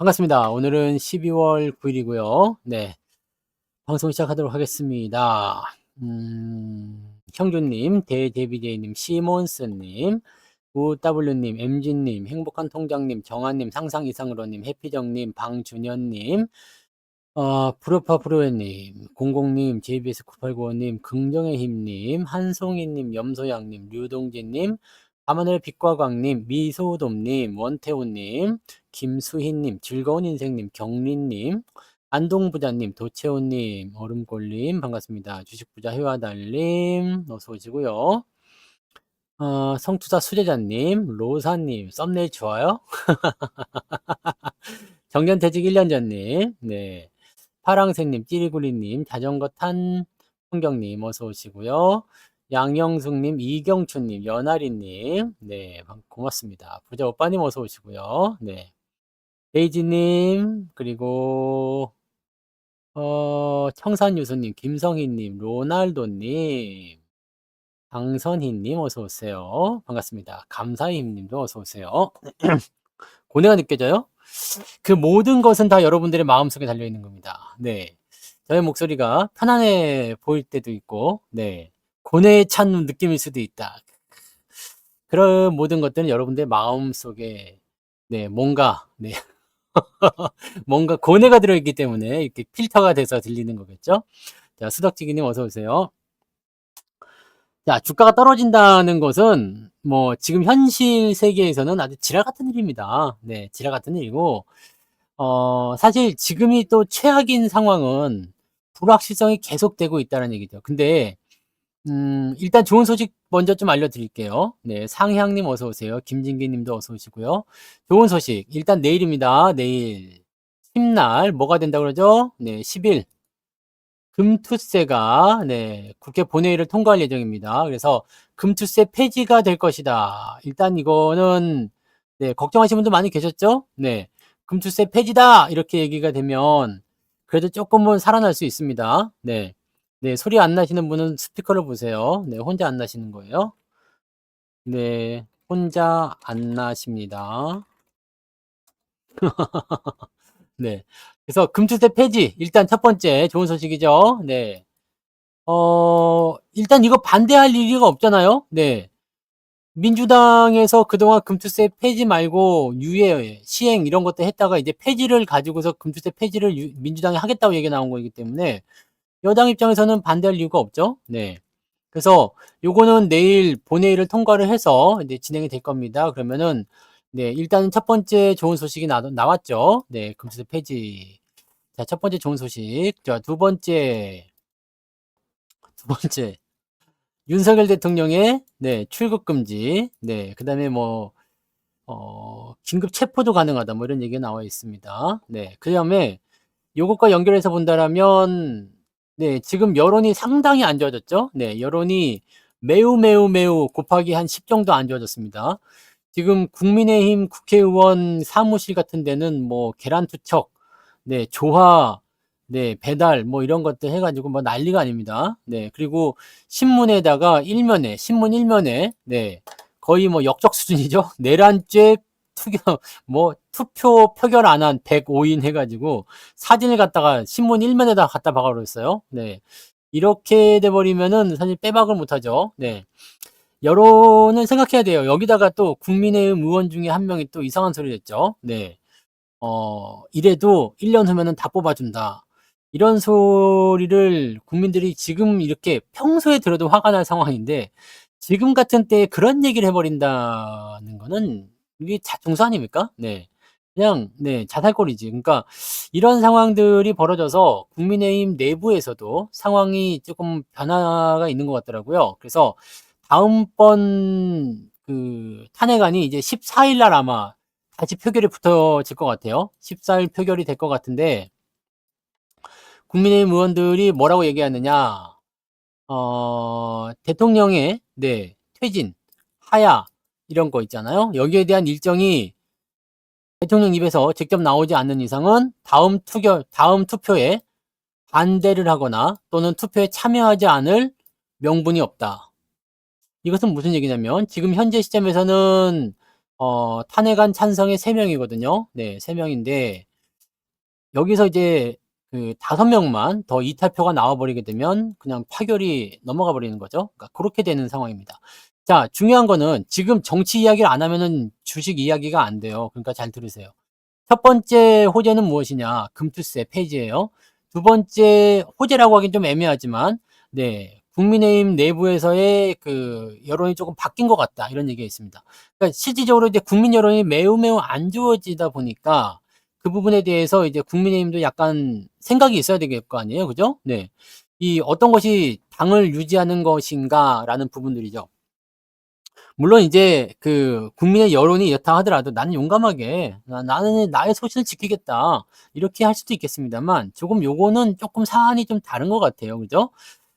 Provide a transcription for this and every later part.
반갑습니다. 오늘은 12월 9일이고요. 네. 방송 시작하도록 하겠습니다. 형주님, 대데비데이님, 시몬스님, 우W님, MG님, 행복한 통장님, 정한님, 상상 이상으로님, 해피정님, 방준현님, 브로파 브로에님, 공공님, JBS9895님, 긍정의 힘님, 한송이님, 염소양님, 류동진님, 밤하늘의 빛과 광님, 미소돔님, 원태호님, 김수희님, 즐거운 인생님, 경린님, 안동부자님, 도채호님, 얼음골님, 반갑습니다. 주식부자 해와달님, 어서 오시고요. 성투자 수제자님, 로사님, 썸네일 좋아요? 정년퇴직 1년 전님, 네. 파랑새님, 찌리구리님, 자전거 탄 풍경님, 어서 오시고요. 양영숙님, 이경춘님, 연아리님, 네, 고맙습니다. 부자 오빠님, 어서 오시고요. 네. 데이지님, 그리고, 청산유수님, 김성희님, 로날도님, 강선희님, 어서 오세요. 반갑습니다. 감사의 힘님도 어서 오세요. 고뇌가 느껴져요? 그 모든 것은 다 여러분들의 마음속에 달려있는 겁니다. 네. 저의 목소리가 편안해 보일 때도 있고, 네. 고뇌에 찬 느낌일 수도 있다. 그런 모든 것들은 여러분들의 마음속에, 네, 뭔가, 네. 뭔가 고뇌가 들어있기 때문에 이렇게 필터가 돼서 들리는 거겠죠? 자, 수덕지기님 어서오세요. 자, 주가가 떨어진다는 것은, 뭐, 지금 현실 세계에서는 아주 지랄 같은 일입니다. 네, 지랄 같은 일이고, 사실 지금이 또 최악인 상황은 불확실성이 계속되고 있다는 얘기죠. 근데 일단 좋은 소식 먼저 좀 알려드릴게요. 네, 상향님 어서 오세요. 김진기님도 어서 오시고요. 좋은 소식 일단 내일입니다. 내일 10날 뭐가 된다 그러죠? 네, 10일 금투세가 네, 국회 본회의를 통과할 예정입니다. 그래서 금투세 폐지가 될 것이다. 일단 이거는 네, 걱정하시는 분도 많이 계셨죠? 네. 금투세 폐지다! 이렇게 얘기가 되면 그래도 조금은 살아날 수 있습니다. 네. 네, 소리 안 나시는 분은 스피커를 보세요. 네, 혼자 안 나시는 거예요. 네, 혼자 안 나십니다. 네. 그래서 금투세 폐지, 일단 첫 번째 좋은 소식이죠. 네. 일단 이거 반대할 이유가 없잖아요. 네. 민주당에서 그동안 금투세 폐지 말고 유예, 시행 이런 것도 했다가 이제 폐지를 가지고서 금투세 폐지를 민주당이 하겠다고 얘기가 나온 거기 때문에 여당 입장에서는 반대할 이유가 없죠. 네. 그래서 요거는 내일 본회의를 통과를 해서 이제 진행이 될 겁니다. 그러면은 네, 일단 첫 번째 좋은 소식이 나왔죠. 네, 금투세 폐지. 자, 첫 번째 좋은 소식. 자, 두 번째. 윤석열 대통령의 네, 출국 금지. 네, 그다음에 뭐 긴급 체포도 가능하다. 뭐 이런 얘기가 나와 있습니다. 네, 그다음에 요것과 연결해서 본다라면 네, 지금 여론이 상당히 안 좋아졌죠. 네, 여론이 매우 매우 매우 곱하기 한 10 정도 안 좋아졌습니다. 지금 국민의힘 국회의원 사무실 같은 데는 뭐 계란 투척, 네, 조화, 네, 배달 뭐 이런 것들 해가지고 뭐 난리가 아닙니다. 네, 그리고 신문에다가 신문 일면에 네, 거의 뭐 역적 수준이죠. 내란죄 뭐 투표 표결 안 한 105인 해가지고 사진을 갖다가 신문 일면에다 갖다 박아버렸어요. 네, 이렇게 돼버리면은 사실 빼박을 못하죠. 네. 여론을 생각해야 돼요. 여기다가 또 국민의힘 의원 중에 한 명이 또 이상한 소리를 했죠. 네. 이래도 1년 후면은 다 뽑아준다. 이런 소리를 국민들이 지금 이렇게 평소에 들어도 화가 날 상황인데 지금 같은 때에 그런 얘기를 해버린다는 거는 이게 자충수 아닙니까? 네. 그냥, 네, 자살골이지. 그러니까 이런 상황들이 벌어져서 국민의힘 내부에서도 상황이 조금 변화가 있는 것 같더라고요. 그래서 다음번 그 탄핵안이 이제 14일 날 아마 다시 표결이 붙어질 것 같아요. 14일 표결이 될 것 같은데 국민의힘 의원들이 뭐라고 얘기하느냐? 대통령의 네, 퇴진, 하야 이런 거 있잖아요. 여기에 대한 일정이 대통령 입에서 직접 나오지 않는 이상은 다음 투표에 반대를 하거나 또는 투표에 참여하지 않을 명분이 없다. 이것은 무슨 얘기냐면 지금 현재 시점에서는 탄핵안 찬성이 3명이거든요. 네, 3명인데 여기서 이제 그 5명만 더 이탈표가 나와 버리게 되면 그냥 파결이 넘어가 버리는 거죠. 그러니까 그렇게 되는 상황입니다. 자, 중요한 거는 지금 정치 이야기를 안 하면은 주식 이야기가 안 돼요. 그러니까 잘 들으세요. 첫 번째 호재는 무엇이냐? 금투세 폐지예요. 두 번째 호재라고 하긴 좀 애매하지만 네. 국민의힘 내부에서의 그 여론이 조금 바뀐 것 같다. 이런 얘기가 있습니다. 그러니까 실질적으로 이제 국민 여론이 매우 안 좋아지다 보니까 그 부분에 대해서 이제 국민의힘도 약간 생각이 있어야 될 거 아니에요. 그죠? 네. 이 어떤 것이 당을 유지하는 것인가라는 부분들이죠. 물론 이제 그 국민의 여론이 이렇다 하더라도 '나는 용감하게 나는 나의 소신을 지키겠다.' 이렇게 할 수도 있겠습니다만 조금 요거는 쪼끔 사안이 좀 다른 것 같아요. 그죠?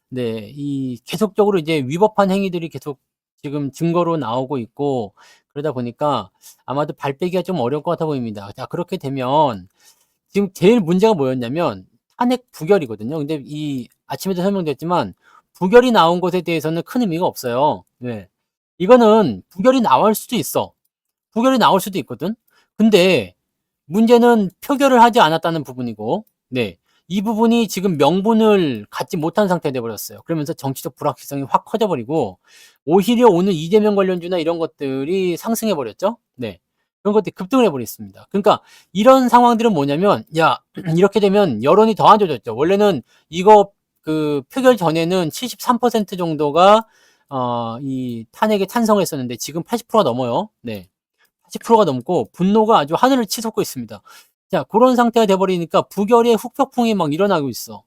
네. 이 계속적으로 이제 위법한 행위들이 계속 지금 증거로 나오고 있고 그러다 보니까 아마도 발 빼기가 좀 어려울 것 같아 보입니다. 자, 그렇게 되면 지금 제일 문제가 뭐였냐면 탄핵 부결이거든요. 근데 이 아침에도 설명드렸지만 부결이 나온 것에 대해서는 큰 의미가 없어요. 네. 이거는 부결이 나올 수도 있어. 부결이 나올 수도 있거든. 근데 문제는 표결을 하지 않았다는 부분이고, 네. 이 부분이 지금 명분을 갖지 못한 상태가 돼 버렸어요. 그러면서 정치적 불확실성이 확 커져 버리고 오히려 오늘 이재명 관련주나 이런 것들이 상승해 버렸죠. 네. 그런 것들이 급등을 해 버렸습니다. 그러니까 이런 상황들은 뭐냐면 야 이렇게 되면 여론이 더 안 좋아졌죠. 원래는 이거 그 표결 전에는 73% 정도가 이 탄핵에 찬성을 했었는데 지금 80%가 넘어요. 네. 80%가 넘고 분노가 아주 하늘을 치솟고 있습니다. 자, 그런 상태가 돼 버리니까 부결의 후폭풍이 막 일어나고 있어.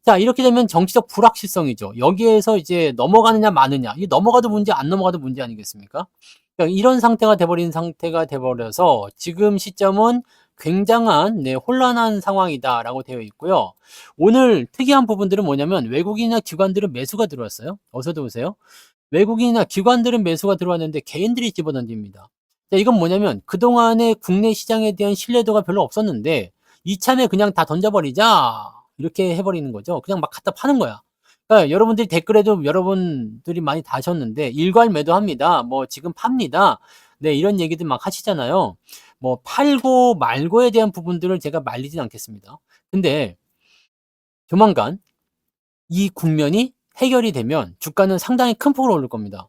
자, 이렇게 되면 정치적 불확실성이죠. 여기에서 이제 넘어가느냐 마느냐. 이 넘어가도 문제 안 넘어가도 문제 아니겠습니까? 그러니까 이런 상태가 돼 버린 상태가 돼 버려서 지금 시점은 굉장한 네 혼란한 상황이다라고 되어 있고요. 오늘 특이한 부분들은 뭐냐면 외국인이나 기관들은 매수가 들어왔어요. 어서도 오세요. 외국인이나 기관들은 매수가 들어왔는데 개인들이 집어던집니다. 자, 이건 뭐냐면 그동안의 국내 시장에 대한 신뢰도가 별로 없었는데 이참에 그냥 다 던져버리자 이렇게 해버리는 거죠. 그냥 막 갖다 파는 거야. 그러니까 여러분들이 댓글에도 여러분들이 많이 다셨는데 일괄 매도합니다. 뭐 지금 팝니다. 네, 이런 얘기들 막 하시잖아요. 뭐 팔고 말고에 대한 부분들을 제가 말리진 않겠습니다. 근데 조만간 이 국면이 해결이 되면 주가는 상당히 큰 폭으로 오를 겁니다.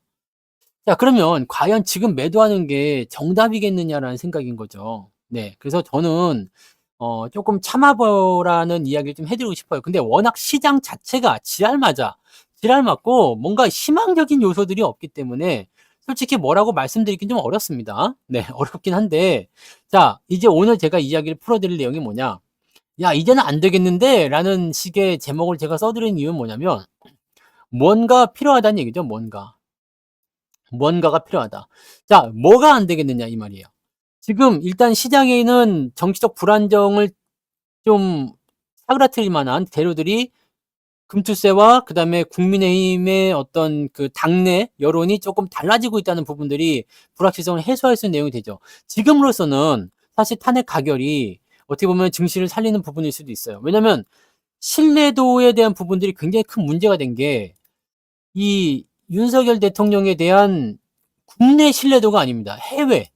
자, 그러면 과연 지금 매도하는 게 정답이겠느냐라는 생각인 거죠. 네. 그래서 저는 쪼끔 참아 보라는 이야기를 좀 해 드리고 싶어요. 근데 워낙 시장 자체가 지랄 맞고 뭔가 희망적인 요소들이 없기 때문에 솔직히 뭐라고 말씀드리긴 좀 어렵습니다. 네. 어렵긴 한데 자, 이제 오늘 제가 이야기를 풀어 드릴 내용이 뭐냐. "야 이제는 안 되겠는데?"라는 식의 제목을 제가 써 드린 이유는 뭐냐면 뭔가 필요하다는 얘기죠, 뭔가. 뭔가가 필요하다. 자, 뭐가 안 되겠느냐 이 말이에요. 지금 일단 시장에는 정치적 불안정을 좀 사그라뜨릴 만한 재료들이 금투세와 그다음에 국민의힘의 어떤 그 당내 여론이 조금 달라지고 있다는 부분들이 불확실성을 해소할 수 있는 내용이 되죠. 지금으로서는 사실 탄핵 가결이 어떻게 보면 증시를 살리는 부분일 수도 있어요. 왜냐면 신뢰도에 대한 부분들이 굉장히 큰 문제가 된 게 이 윤석열 대통령에 대한 국내 신뢰도가 아닙니다. 해외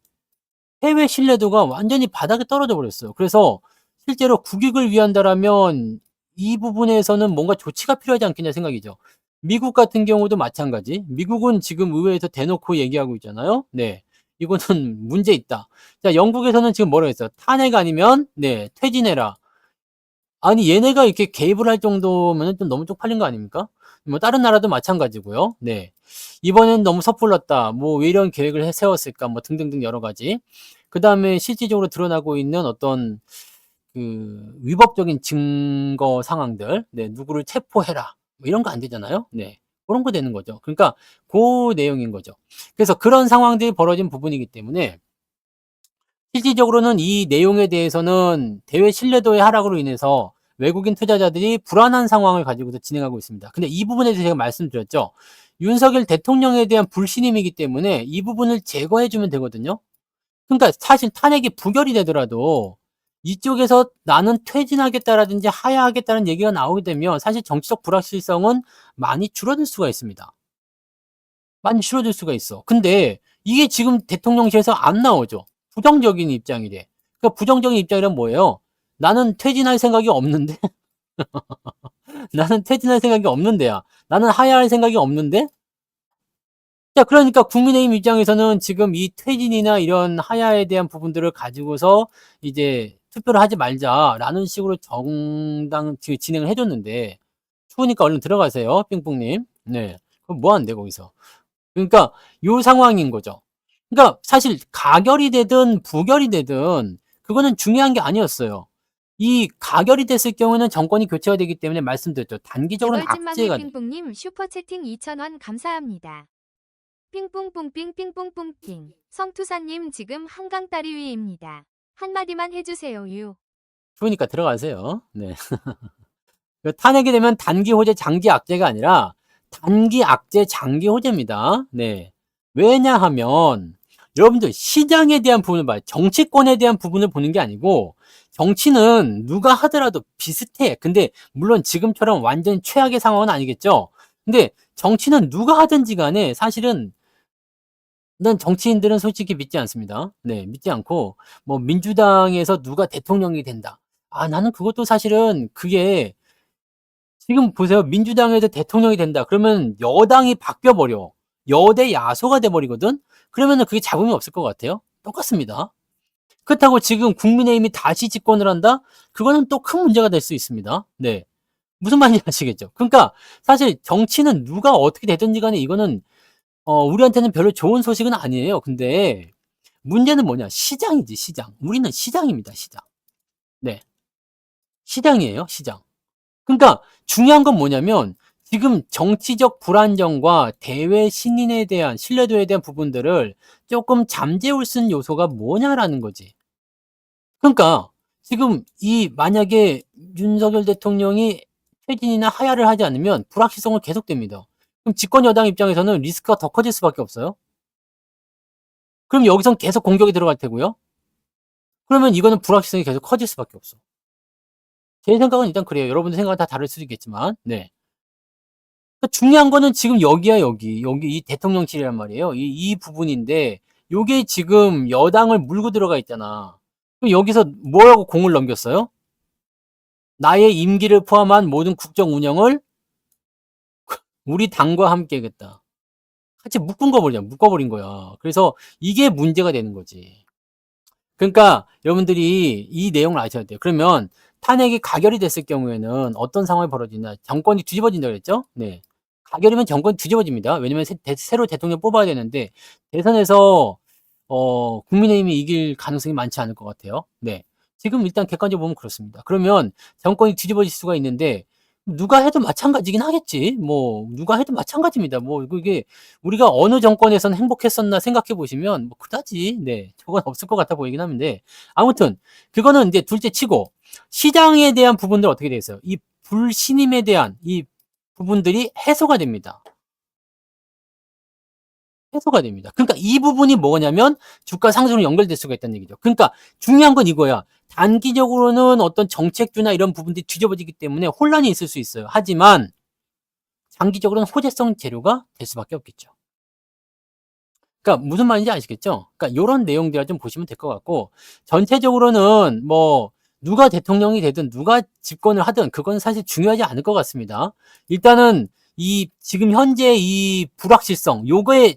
신뢰도가 완전히 바닥에 떨어져 버렸어요. 그래서 실제로 국익을 위한다라면 이 부분에서는 뭔가 조치가 필요하지 않겠냐 생각이죠. 미국 같은 경우도 마찬가지. 미국은 지금 의회에서 대놓고 얘기하고 있잖아요. 네. 이거는 문제 있다. 자, 영국에서는 지금 뭐라고 했어요? 탄핵 아니면 네, 퇴진해라. 아니 얘네가 이렇게 개입을 할 정도면은 좀 너무 쪽팔린 거 아닙니까? 뭐 다른 나라도 마찬가지고요. 네. 이번엔 너무 섣불렀다. 뭐 왜 이런 계획을 세웠을까? 뭐 등등등 여러 가지. 그다음에 실질적으로 드러나고 있는 어떤 그 위법적인 증거 상황들. 네. 누구를 체포해라. 뭐 이런 거 안 되잖아요. 네. 그런 거 되는 거죠. 그러니까 그 내용인 거죠. 그래서 그런 상황들이 벌어진 부분이기 때문에 실질적으로는 이 내용에 대해서는 대외 신뢰도의 하락으로 인해서 외국인 투자자들이 불안한 상황을 가지고서 진행하고 있습니다. 근데 이 부분에 대해서 제가 말씀드렸죠. 윤석열 대통령에 대한 불신임이기 때문에 이 부분을 제거해 주면 되거든요. 그러니까 사실 탄핵이 부결이 되더라도 이쪽에서 나는 퇴진하겠다라든지 하야하겠다는 얘기가 나오게 되면 사실 정치적 불확실성은 많이 줄어들 수가 있습니다. 많이 줄어들 수가 있어. 근데 이게 지금 대통령실에서 안 나오죠. 부정적인 입장이래. 그러니까 부정적인 입장이란 뭐예요? 나는 퇴진할 생각이 없는데? 나는 퇴진할 생각이 없는데야. 나는 하야할 생각이 없는데? 자, 그러니까 국민의힘 입장에서는 지금 이 퇴진이나 이런 하야에 대한 부분들을 가지고서 이제 투표를 하지 말자라는 식으로 진행을 해줬는데, 추우니까 얼른 들어가세요, 삥뽕님. 네. 그럼 뭐 하는데, 거기서. 그러니까 요 상황인 거죠. 그러니까 사실 가결이 되든 부결이 되든 그거는 중요한 게 아니었어요. 이 가결이 됐을 경우에는 정권이 교체가 되기 때문에 말씀드렸죠. 단기적으로는 개벌진망의 악재가 돼. 삥뽕님 슈퍼채팅 2,000원 감사합니다. 삥뽕뽕삥 삥뽕뽕삥 성투사님 지금 한강다리 위입니다. 한마디만 해주세요 유. 추우니까 들어가세요. 네. 탄핵이 되면 단기 호재, 장기 악재가 아니라 단기 악재, 장기 호재입니다. 네. 왜냐하면 여러분들 시장에 대한 부분을 봐요. 정치권에 대한 부분을 보는 게 아니고 정치는 누가 하더라도 비슷해. 근데 물론 지금처럼 완전 최악의 상황은 아니겠죠. 근데 정치는 누가 하든지 간에 사실은 난 정치인들은 솔직히 믿지 않습니다. 네, 믿지 않고 뭐 민주당에서 누가 대통령이 된다. 아, 나는 그것도 사실은 그게 지금 보세요. 민주당에서 대통령이 된다. 그러면 여당이 바뀌어 버려. 여대 야소가 돼 버리거든. 그러면은 그게 잡음이 없을 것 같아요. 똑같습니다. 그렇다고 지금 국민의힘이 다시 집권을 한다? 그거는 또 큰 문제가 될 수 있습니다. 네. 무슨 말인지 아시겠죠? 그러니까 사실 정치는 누가 어떻게 되든지 간에 이거는 우리한테는 별로 좋은 소식은 아니에요. 근데 문제는 뭐냐? 시장이지, 시장. 우리는 시장입니다, 시장. 네. 시장이에요, 시장. 그러니까 중요한 건 뭐냐면 지금 정치적 불안정과 대외 신인에 대한 신뢰도에 대한 부분들을 조금 잠재울 수 있는 요소가 뭐냐라는 거지. 그러니까 지금 이 만약에 윤석열 대통령이 퇴진이나 하야를 하지 않으면 불확실성은 계속됩니다. 그럼 집권 여당 입장에서는 리스크가 더 커질 수밖에 없어요. 그럼 여기선 계속 공격이 들어갈 테고요. 그러면 이거는 불확실성이 계속 커질 수밖에 없어. 제 생각은 일단 그래요. 여러분들 생각은 다 다를 수도 있겠지만, 네. 그러니까 중요한 거는 지금 여기야, 여기. 여기 이 대통령실이란 말이에요. 이 부분인데, 요게 지금 여당을 물고 들어가 있잖아. 그럼 여기서 뭐라고 공을 넘겼어요? 나의 임기를 포함한 모든 국정 운영을 우리 당과 함께 하겠다. 같이 묶어버린 거야. 그래서 이게 문제가 되는 거지. 그러니까 여러분들이 이 내용을 아셔야 돼요. 그러면 탄핵이 가결이 됐을 경우에는 어떤 상황이 벌어지나 정권이 뒤집어진다 그랬죠? 네. 가결이면 정권이 뒤집어집니다. 왜냐면 새로 대통령 뽑아야 되는데 대선에서 국민의힘이 이길 가능성이 많지 않을 것 같아요. 네. 지금 일단 객관적으로 보면 그렇습니다. 그러면 정권이 뒤집어질 수가 있는데 누가 해도 마찬가지긴 하겠지. 뭐 누가 해도 마찬가지입니다. 뭐 이게 우리가 어느 정권에서는 행복했었나 생각해 보시면 뭐 그다지 네 저건 없을 것 같아 보이긴 하는데 아무튼 그거는 이제 둘째 치고 시장에 대한 부분들 어떻게 돼 있어요? 이 불신임에 대한 이 부분들이 해소가 됩니다. 해소가 됩니다. 그러니까 이 부분이 뭐냐면 주가 상승으로 연결될 수가 있다는 얘기죠. 그러니까 중요한 건 이거야. 단기적으로는 어떤 정책주나 이런 부분들이 뒤집어지기 때문에 혼란이 있을 수 있어요. 하지만 장기적으로는 호재성 재료가 될 수밖에 없겠죠. 그러니까 무슨 말인지 아시겠죠? 그러니까 요런 내용들을 좀 보시면 될 것 같고 전체적으로는 뭐 누가 대통령이 되든 누가 집권을 하든 그건 사실 중요하지 않을 것 같습니다. 일단은 이 지금 현재 이 불확실성 요거에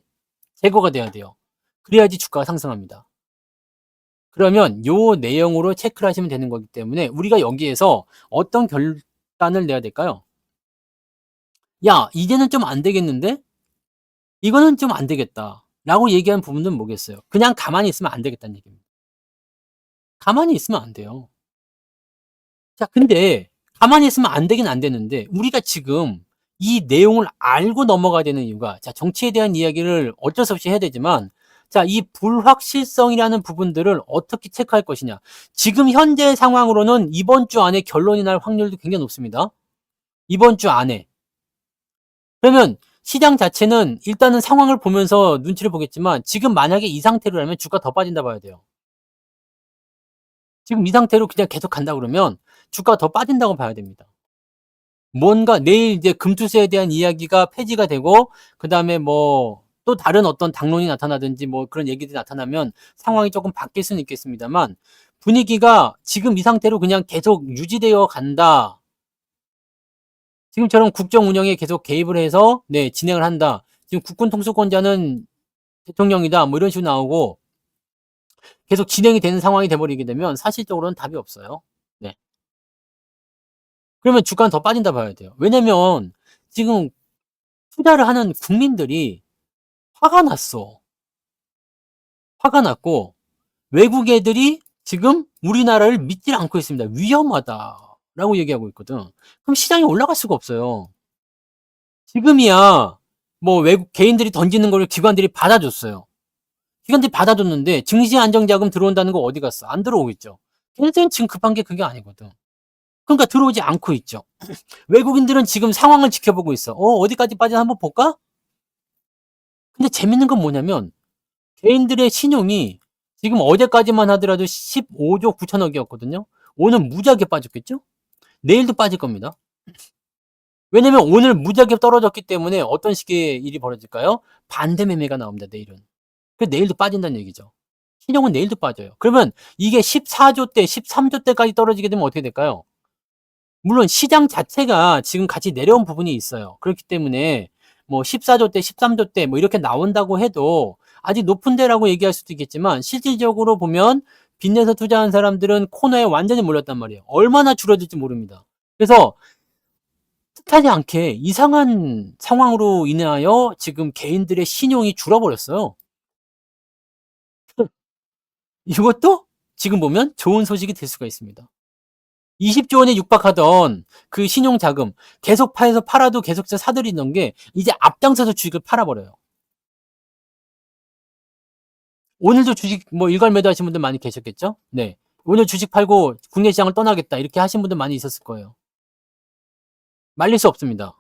제거가 돼야 돼요. 그래야지 주가가 상승합니다. 그러면 요 내용으로 체크를 하시면 되는 거기 때문에 우리가 여기에서 어떤 결단을 내야 될까요? 야, 이제는 좀 안 되겠는데? 이거는 좀 안 되겠다. 라고 얘기한 부분은 뭐겠어요? 그냥 가만히 있으면 안 되겠다는 얘기입니다. 가만히 있으면 안 돼요. 자, 근데 가만히 있으면 안 되긴 안 되는데 우리가 지금 이 내용을 알고 넘어가야 되는 이유가 자, 정치에 대한 이야기를 어쩔 수 없이 해야 되지만 자, 이 불확실성이라는 부분들을 어떻게 체크할 것이냐. 지금 현재 상황으로는 이번 주 안에 결론이 날 확률도 굉장히 높습니다. 이번 주 안에. 그러면 시장 자체는 일단은 상황을 보면서 눈치를 보겠지만 지금 만약에 이 상태로라면 주가 더 빠진다 봐야 돼요. 지금 이 상태로 그냥 계속 간다 그러면 주가가 더 빠진다고 봐야 됩니다. 뭔가 내일 이제 금투세에 대한 이야기가 폐지가 되고 그다음에 뭐 또 다른 어떤 당론이 나타나든지 뭐 그런 얘기들이 나타나면 상황이 조금 바뀔 수는 있겠습니다만 분위기가 지금 이 상태로 그냥 계속 유지되어 간다. 지금처럼 국정 운영에 계속 개입을 해서 네, 진행을 한다. 지금 국군 통수권자는 대통령이다. 뭐 이런 식으로 나오고 계속 진행이 되는 상황이 돼버리게 되면 사실적으로는 답이 없어요. 네. 그러면 주가는 더 빠진다 봐야 돼요. 왜냐면 지금 투자를 하는 국민들이 화가 났어. 화가 났고 외국 애들이 지금 우리나라를 믿질 않고 있습니다. 위험하다라고 얘기하고 있거든. 그럼 시장이 올라갈 수가 없어요. 지금이야 뭐 외국 개인들이 던지는 걸 기관들이 받아줬어요. 기관들이 받아줬는데 증시 안정자금 들어온다는 거 어디 갔어? 안 들어오겠죠. 걔네들은 지금 급한 게 그게 아니거든. 그러니까 들어오지 않고 있죠. 외국인들은 지금 상황을 지켜보고 있어. 어디까지 빠지나 한번 볼까? 근데 재밌는 건 뭐냐면 개인들의 신용이 지금 어제까지만 하더라도 15조 9천억이었거든요. 오늘 무지하게 빠졌겠죠? 내일도 빠질 겁니다. 왜냐면 오늘 무지하게 떨어졌기 때문에 어떤 식의 일이 벌어질까요? 반대 매매가 나옵니다, 내일은. 그 내일도 빠진다는 얘기죠. 신용은 내일도 빠져요. 그러면 이게 14조 대, 13조 대까지 떨어지게 되면 어떻게 될까요? 물론 시장 자체가 지금 같이 내려온 부분이 있어요. 그렇기 때문에 뭐 14조 대, 13조 대 뭐 이렇게 나온다고 해도 아직 높은 데라고 얘기할 수도 있겠지만 실질적으로 보면 빚내서 투자한 사람들은 코너에 완전히 몰렸단 말이에요. 얼마나 줄어들지 모릅니다. 그래서 뜻하지 않게 이상한 상황으로 인하여 지금 개인들의 신용이 줄어버렸어요. 이것도 지금 보면 좋은 소식이 될 수가 있습니다. 20조 원에 육박하던 그 신용자금 계속 파서 팔아도 계속해서 사들이던 게 이제 앞장서서 주식을 팔아버려요. 오늘도 주식 뭐 일괄 매도하신 분들 많이 계셨겠죠? 네. 오늘 주식 팔고 국내 시장을 떠나겠다 이렇게 하신 분들 많이 있었을 거예요. 말릴 수 없습니다.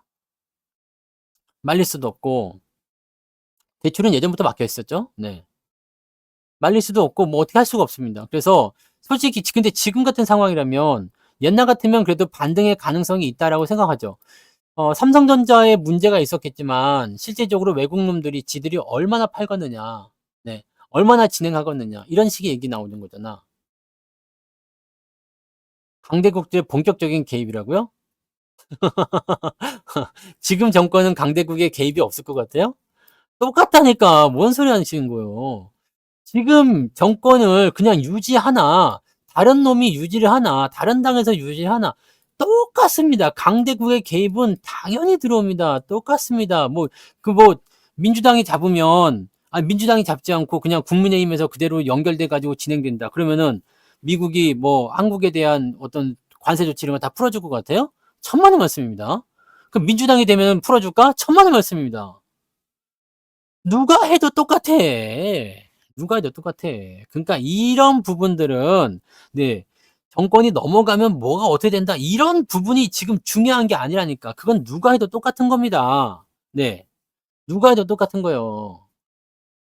말릴 수도 없고 대출은 예전부터 막혀 있었죠. 네. 말릴 수도 없고 뭐 어떻게 할 수가 없습니다. 그래서 솔직히 근데 지금 같은 상황이라면 옛날 같으면 그래도 반등의 가능성이 있다라고 생각하죠. 삼성전자에 문제가 있었겠지만 실제적으로 외국 놈들이 지들이 얼마나 팔겠느냐, 네, 얼마나 진행하겠느냐 이런 식의 얘기 나오는 거잖아. 강대국들의 본격적인 개입이라고요? 지금 정권은 강대국의 개입이 없을 것 같아요? 똑같다니까 뭔 소리 하시는 거예요? 지금 정권을 그냥 유지하나 다른 놈이 유지를 하나 다른 당에서 유지하나 똑같습니다. 강대국의 개입은 당연히 들어옵니다. 똑같습니다. 뭐 민주당이 잡으면 민주당이 잡지 않고 그냥 국민의힘에서 그대로 연결돼 가지고 진행된다. 그러면은 미국이 뭐 한국에 대한 어떤 관세 조치 이런 거 다 풀어줄 것 같아요? 천만의 말씀입니다. 그럼 민주당이 되면 풀어줄까? 천만의 말씀입니다. 누가 해도 똑같아. 누가 해도 똑같아. 그러니까 이런 부분들은 네. 정권이 넘어가면 뭐가 어떻게 된다. 이런 부분이 지금 중요한 게 아니라니까. 그건 누가 해도 똑같은 겁니다. 네. 누가 해도 똑같은 거예요.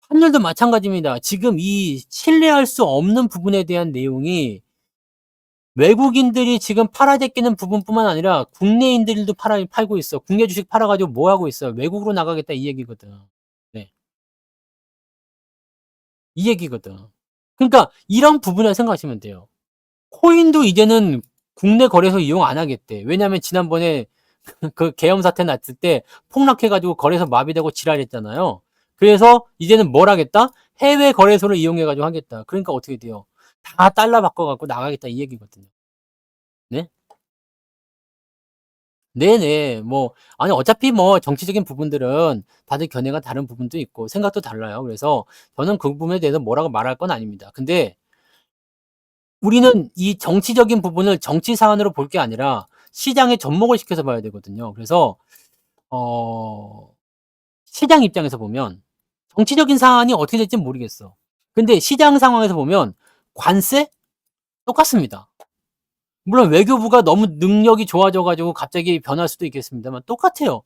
환율도 마찬가지입니다. 지금 이 신뢰할 수 없는 부분에 대한 내용이 외국인들이 지금 팔아제끼는 부분뿐만 아니라 국내인들도 팔고 있어. 국내 주식 팔아가지고 뭐 하고 있어. 외국으로 나가겠다 이 얘기거든. 네. 이 얘기거든. 그러니까 이런 부분을 생각하시면 돼요. 코인도 이제는 국내 거래소 이용 안 하겠대. 왜냐면 지난번에 그 계엄 사태 났을 때 폭락해가지고 거래소 마비되고 지랄했잖아요. 그래서 이제는 뭘 하겠다? 해외 거래소를 이용해가지고 하겠다. 그러니까 어떻게 돼요? 다 달러 바꿔갖고 나가겠다 이 얘기거든요. 네? 네네. 아니, 어차피 정치적인 부분들은 다들 견해가 다른 부분도 있고 생각도 달라요. 그래서 저는 그 부분에 대해서 뭐라고 말할 건 아닙니다. 근데 우리는 이 정치적인 부분을 정치 사안으로 볼 게 아니라 시장에 접목을 시켜서 봐야 되거든요. 그래서 어 시장 입장에서 보면 정치적인 사안이 어떻게 될지는 모르겠어. 근데 시장 상황에서 보면 관세 똑같습니다. 물론 외교부가 너무 능력이 좋아져 가지고 갑자기 변할 수도 있겠습니다만 똑같아요.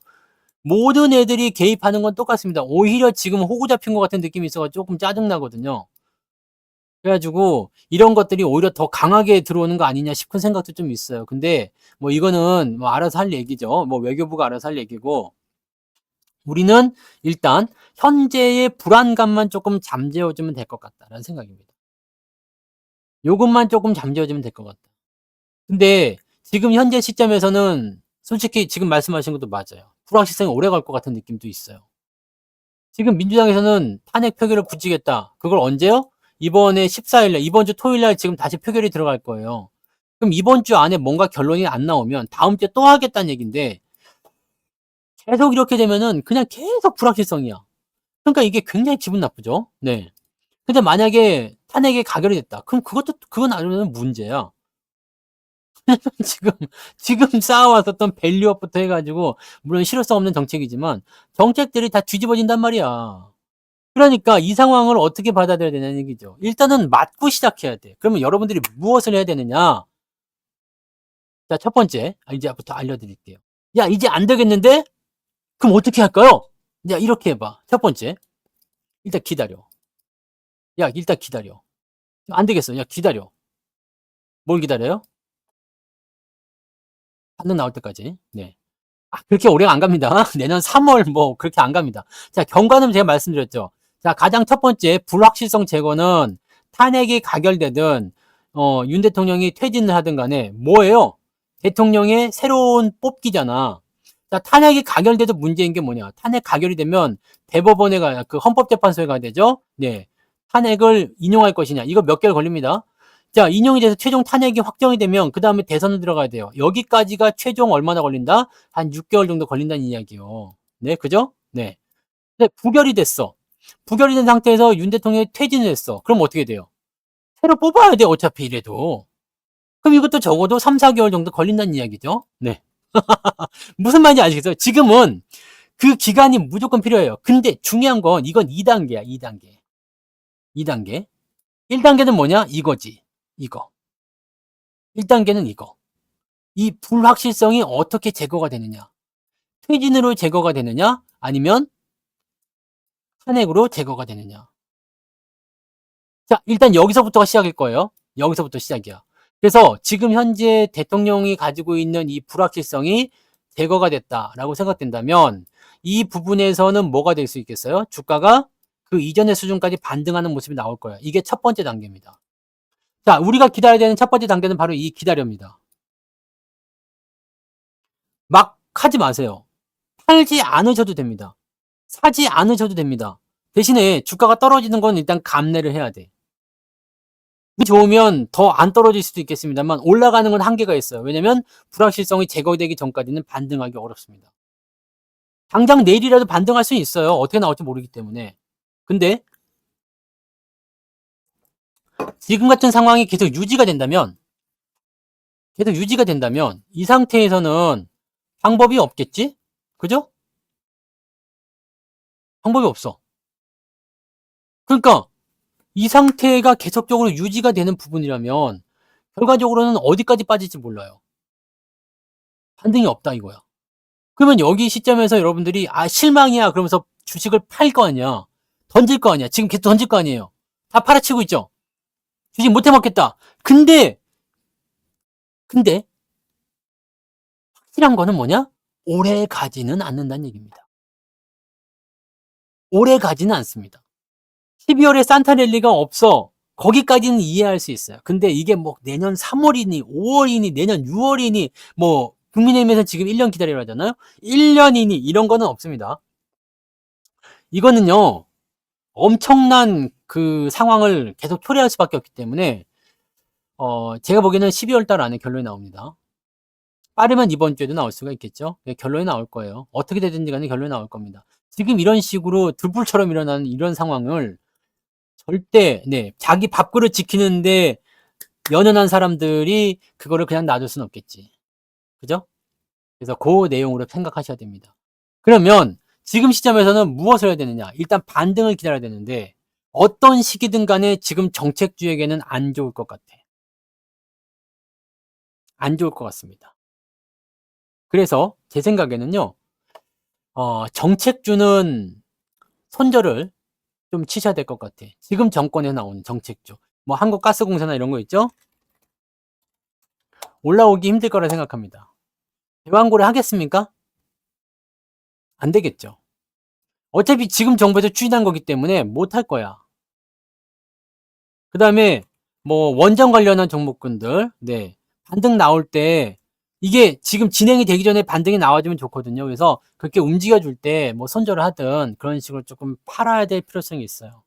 모든 애들이 개입하는 건 똑같습니다. 오히려 지금 호구 잡힌 것 같은 느낌이 있어 가지고 쪼끔 짜증 나거든요. 그래 가지고 이런 것들이 오히려 더 강하게 들어오는 거 아니냐 싶은 생각도 좀 있어요. 근데 이거는 알아서 할 얘기죠. 외교부가 알아서 할 얘기고 우리는 일단 현재의 불안감만 조금 잠재워 주면 될 것 같다라는 생각입니다. 요것만 조금 잠재워주면 될 것 같다. 근데 지금 현재 시점에서는 솔직히 지금 말씀하신 것도 맞아요. 불확실성이 오래 갈 것 같은 느낌도 있어요. 지금 민주당에서는 탄핵 표결을 붙이겠다. 그걸 언제요? 이번에 14일날, 이번 주 토요일날 지금 다시 표결이 들어갈 거예요. 그럼 이번 주 안에 뭔가 결론이 안 나오면 다음 주에 또 하겠다는 얘기인데 계속 이렇게 되면은 그냥 계속 불확실성이야. 그러니까 이게 굉장히 기분 나쁘죠? 네. 근데 만약에 탄핵이 가결이 됐다. 그럼 그건 아니면 문제야. 지금, 지금 쌓아왔었던 밸류업부터 해가지고, 물론 실효성 없는 정책이지만, 정책들이 다 뒤집어진단 말이야. 그러니까 이 상황을 어떻게 받아들여야 되냐는 얘기죠. 일단은 맞고 시작해야 돼. 그러면 여러분들이 무엇을 해야 되느냐? 자, 첫 번째. 이제부터 알려드릴게요. 야, 이제 안 되겠는데? 그럼 어떻게 할까요? 야, 이렇게 해봐. 첫 번째. 일단 기다려. 야, 일단 기다려. 안 되겠어. 야, 기다려. 뭘 기다려요? 반응 나올 때까지. 네. 그렇게 오래 안 갑니다. 내년 3월 뭐 그렇게 안 갑니다. 자, 경과는 제가 말씀드렸죠. 자, 가장 첫 번째 불확실성 제거는 탄핵이 가결되든 윤 대통령이 퇴진을 하든 간에 뭐예요? 대통령의 새로운 뽑기잖아. 자, 탄핵이 가결돼도 문제인 게 뭐냐? 탄핵 가결이 되면 대법원에 그 헌법재판소에 가야 되죠. 네. 탄핵을 인용할 것이냐? 이거 몇 개월 걸립니다. 자, 인용이 돼서 최종 탄핵이 확정이 되면 그 다음에 대선을 들어가야 돼요. 여기까지가 최종 얼마나 걸린다? 한 6개월 정도 걸린다는 이야기요. 네, 그죠? 네. 근데 부결이 됐어. 부결이 된 상태에서 윤 대통령이 퇴진을 했어. 그럼 어떻게 돼요? 새로 뽑아야 돼, 어차피 이래도. 그럼 이것도 적어도 3, 4개월 정도 걸린다는 이야기죠. 네. 무슨 말인지 아시겠어요? 지금은 그 기간이 무조건 필요해요. 근데 중요한 건 이건 2단계야, 2단계. 2단계. 1단계는 뭐냐? 이거지. 이거. 1단계는 이거. 이 불확실성이 어떻게 제거가 되느냐? 퇴진으로 제거가 되느냐? 아니면 탄핵으로 제거가 되느냐? 자, 일단 여기서부터가 시작일 거예요. 여기서부터 시작이야. 그래서 지금 현재 대통령이 가지고 있는 이 불확실성이 제거가 됐다라고 생각된다면 이 부분에서는 뭐가 될 수 있겠어요? 주가가 그 이전의 수준까지 반등하는 모습이 나올 거예요. 이게 첫 번째 단계입니다. 자, 우리가 기다려야 되는 첫 번째 단계는 바로 이 기다려입니다. 막 하지 마세요. 팔지 않으셔도 됩니다. 사지 않으셔도 됩니다. 대신에 주가가 떨어지는 건 일단 감내를 해야 돼. 운이 좋으면 더 안 떨어질 수도 있겠습니다만 올라가는 건 한계가 있어요. 왜냐면 불확실성이 제거되기 전까지는 반등하기 어렵습니다. 당장 내일이라도 반등할 수는 있어요. 어떻게 나올지 모르기 때문에. 근데 지금 같은 상황이 계속 유지가 된다면 이 상태에서는 방법이 없겠지? 그죠? 방법이 없어. 그러니까 이 상태가 계속적으로 유지가 되는 부분이라면 결과적으로는 어디까지 빠질지 몰라요. 반등이 없다 이거야. 그러면 여기 시점에서 여러분들이 실망이야 그러면서 주식을 팔 거 아니야. 던질 거 아니야. 지금 계속 던질 거 아니에요. 다 팔아치고 있죠. 주식 못 해먹겠다. 근데 확실한 거는 뭐냐? 오래 가지는 않는다는 얘기입니다. 오래 가지는 않습니다. 12월에 산타랠리가 없어. 거기까지는 이해할 수 있어요. 근데 이게 뭐 내년 3월이니 5월이니 내년 6월이니 뭐 국민의힘에서 지금 1년 기다리라 하잖아요. 1년이니 이런 거는 없습니다. 이거는요. 엄청난 그 상황을 계속 초래할 수밖에 없기 때문에 제가 보기에는 12월 달 안에 결론이 나옵니다. 빠르면 이번 주에도 나올 수가 있겠죠. 결론이 나올 거예요. 어떻게 되든지 간에 결론이 나올 겁니다. 지금 이런 식으로 들불처럼 일어나는 이런 상황을 절대 자기 밥그릇 지키는데 연연한 사람들이 그거를 그냥 놔둘 수는 없겠지. 그죠? 그래서 그 내용으로 생각하셔야 됩니다. 그러면 지금 시점에서는 무엇을 해야 되느냐? 일단 반등을 기다려야 되는데 어떤 시기든 간에 지금 정책주에게는 안 좋을 것 같아. 안 좋을 것 같습니다. 그래서 제 생각에는요. 정책주는 손절을 좀 치셔야 될 것 같아. 지금 정권에 나오는 정책주. 뭐 한국가스공사나 이런 거 있죠? 올라오기 힘들 거라 생각합니다. 대왕고래 하겠습니까? 안 되겠죠. 어차피 지금 정부에서 추진한 거기 때문에 못 할 거야. 그 다음에 뭐 원전 관련한 종목군들, 네, 반등 나올 때 이게 지금 진행이 되기 전에 반등이 나와주면 좋거든요. 그래서 그렇게 움직여줄 때 뭐 손절을 하든 그런 식으로 조금 팔아야 될 필요성이 있어요.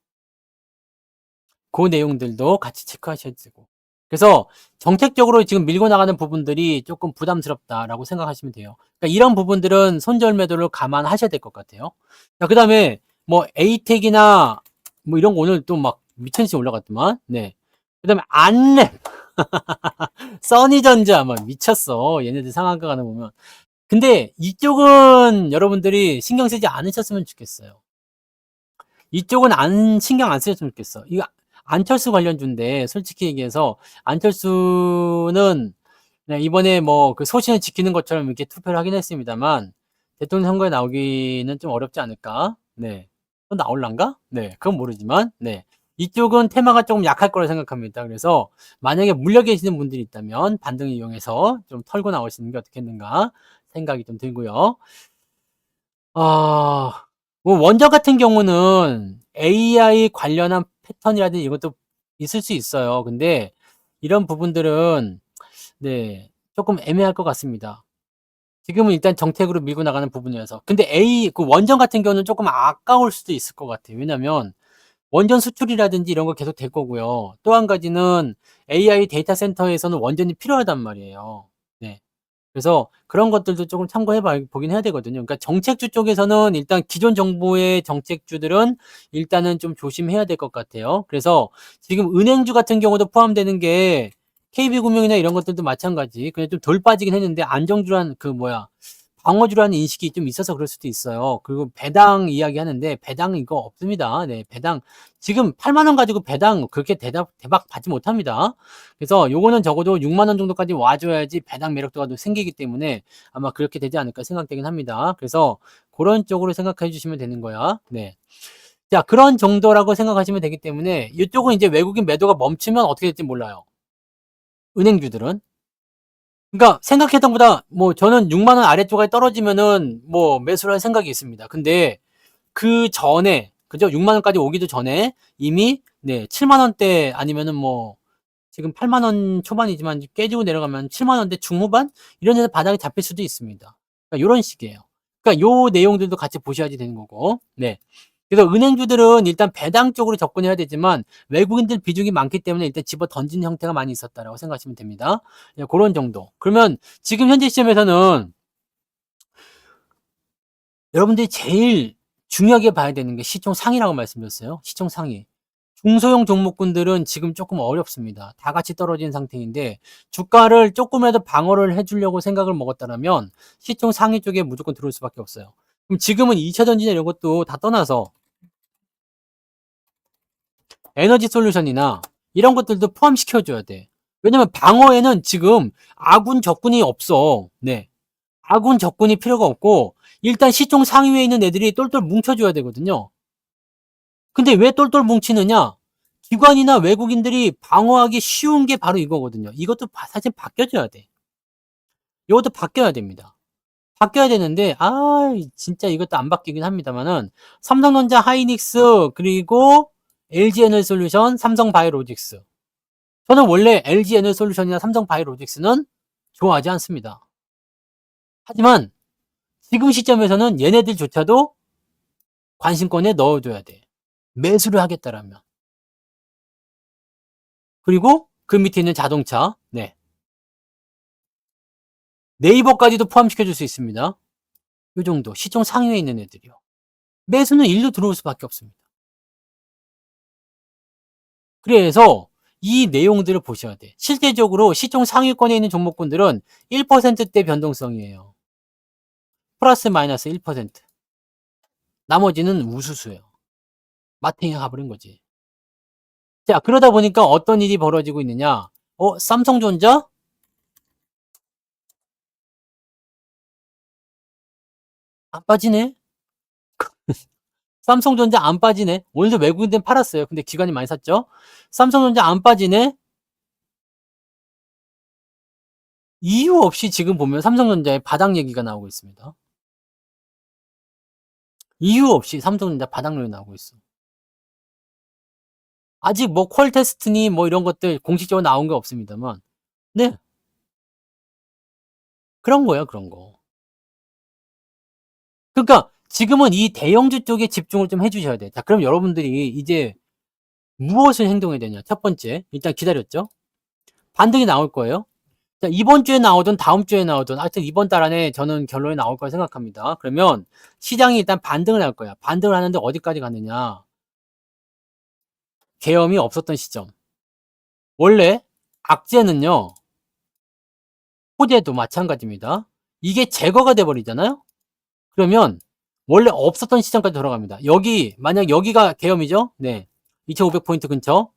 그 내용들도 같이 체크하셔야 되고. 그래서 정책적으로 지금 밀고 나가는 부분들이 조금 부담스럽다라고 생각하시면 돼요. 그러니까 이런 부분들은 손절 매도를 감안하셔야 될 것 같아요. 자, 그다음에 뭐 에이텍이나 뭐 이런 거 오늘 또 막 미친 듯이 올라갔더만. 네. 그다음에 안랩, 써니전자 막 미쳤어. 얘네들 상한가 가는 거 보면. 근데 이쪽은 여러분들이 신경 쓰지 않으셨으면 좋겠어요. 이쪽은 신경 안 쓰셨으면 좋겠어. 이거 안철수 관련주인데 솔직히 얘기해서 안철수는 네, 이번에 뭐 그 소신을 지키는 것처럼 이렇게 투표를 하긴 했습니다만 대통령 선거에 나오기는 좀 어렵지 않을까? 네. 또 나올란가? 네. 그건 모르지만 네. 이쪽은 테마가 조금 약할 거라 생각합니다. 그래서 만약에 물려 계시는 분들이 있다면 반등을 이용해서 좀 털고 나오시는 게 어떻겠는가 생각이 좀 들고요. 아, 뭐 원전 같은 경우는 AI 관련한 패턴이라든지 이것도 있을 수 있어요. 근데 이런 부분들은 네, 조금 애매할 것 같습니다. 지금은 일단 정책으로 밀고 나가는 부분이어서. 근데 그 원전 같은 경우는 조금 아까울 수도 있을 것 같아요. 왜냐면 원전 수출이라든지 이런 거 계속 될 거고요. 또 한 가지는 AI 데이터 센터에서는 원전이 필요하단 말이에요. 네. 그래서 그런 것들도 조금 참고해 보긴 해야 되거든요. 그러니까 정책주 쪽에서는 일단 기존 정부의 정책주들은 일단은 좀 조심해야 될 것 같아요. 그래서 지금 은행주 같은 경우도 포함되는 게 KB금융이나 이런 것들도 마찬가지. 그냥 좀 덜 빠지긴 했는데 안정주란 그 뭐야 방어주라는 인식이 좀 있어서 그럴 수도 있어요. 그리고 배당 이야기하는데 배당 이거 없습니다. 네, 배당 지금 8만 원 가지고 배당 그렇게 대박 받지 못합니다. 그래서 요거는 적어도 6만 원 정도까지 와줘야지 배당 매력도가 또 생기기 때문에 아마 그렇게 되지 않을까 생각되긴 합니다. 그래서 그런 쪽으로 생각해 주시면 되는 거야. 네. 자, 그런 정도라고 생각하시면 되기 때문에 이쪽은 이제 외국인 매도가 멈추면 어떻게 될지 몰라요. 은행주들은. 그러니까 생각했던 것보다 뭐 저는 6만 원 아래쪽에 떨어지면은 뭐 매수를 할 생각이 있습니다. 근데 그 전에 그죠? 6만 원까지 오기도 전에 이미 네, 7만 원대 아니면은 뭐 지금 8만 원 초반이지만 깨지고 내려가면 7만 원대 중후반 이런 데서 바닥에 잡힐 수도 있습니다. 그러니까 요런 식이에요. 그러니까 요 내용들도 같이 보셔야지 되는 거고. 네. 그래서 은행주들은 일단 배당 쪽으로 접근해야 되지만 외국인들 비중이 많기 때문에 일단 집어 던지는 형태가 많이 있었다라고 생각하시면 됩니다. 네, 그런 정도. 그러면 지금 현재 시점에서는 여러분들이 제일 중요하게 봐야 되는 게 시총 상위라고 말씀드렸어요. 시총 상위. 중소형 종목군들은 지금 조금 어렵습니다. 다 같이 떨어진 상태인데 주가를 조금이라도 방어를 해주려고 생각을 먹었다면 시총 상위 쪽에 무조건 들어올 수밖에 없어요. 그럼 지금은 2차 전지나 이런 것도 다 떠나서 에너지 솔루션이나 이런 것들도 포함시켜줘야 돼. 왜냐면 방어에는 지금 아군 적군이 없어. 네. 아군 적군이 필요가 없고 일단 시총 상위에 있는 애들이 똘똘 뭉쳐줘야 되거든요. 근데 왜 똘똘 뭉치느냐? 기관이나 외국인들이 방어하기 쉬운 게 바로 이거거든요. 이것도 사실 바뀌어줘야 돼. 이것도 바뀌어야 됩니다. 바뀌어야 되는데 진짜 이것도 안 바뀌긴 합니다만은 삼성전자, 하이닉스 그리고 LG에너지솔루션, 삼성바이오로직스. 저는 원래 LG에너지솔루션이나 삼성바이오로직스는 좋아하지 않습니다. 하지만 지금 시점에서는 얘네들조차도 관심권에 넣어줘야 돼. 매수를 하겠다라면. 그리고 그 밑에 있는 자동차, 네. 네이버까지도 포함시켜 줄 수 있습니다. 요 정도. 시총 상위에 있는 애들이요. 매수는 일로 들어올 수밖에 없습니다. 그래서 이 내용들을 보셔야 돼. 실제적으로 시총 상위권에 있는 종목군들은 1%대 변동성이에요. 플러스 마이너스 1%. 나머지는 우수수예요. 마탱이가 가버린 거지. 자, 그러다 보니까 어떤 일이 벌어지고 있느냐? 삼성전자? 안 빠지네? 삼성전자 안 빠지네? 오늘도 외국인들 팔았어요. 근데 기관이 많이 샀죠? 삼성전자 안 빠지네? 이유 없이 지금 보면 삼성전자의 바닥 얘기가 나오고 있습니다. 이유 없이 삼성전자 바닥론이 나오고 있어. 아직 뭐 퀄 테스트니 뭐 이런 것들 공식적으로 나온 게 없습니다만. 네. 그런 거예요, 그런 거. 그러니까 지금은 이 대형주 쪽에 집중을 좀 해 주셔야 돼. 자, 그럼 여러분들이 이제 무엇을 행동해야 되냐? 첫 번째, 일단 기다렸죠? 반등이 나올 거예요. 자, 이번 주에 나오든 다음 주에 나오든 하여튼 이번 달 안에 저는 결론이 나올 거라 생각합니다. 그러면 시장이 일단 반등을 할 거야. 반등을 하는데 어디까지 갔느냐? 계엄이 없었던 시점. 원래 악재는요, 호재도 마찬가지입니다. 이게 제거가 돼 버리잖아요? 그러면 원래 없었던 시장까지 돌아갑니다. 여기 만약 여기가 계엄이죠? 네. 2500포인트 근처.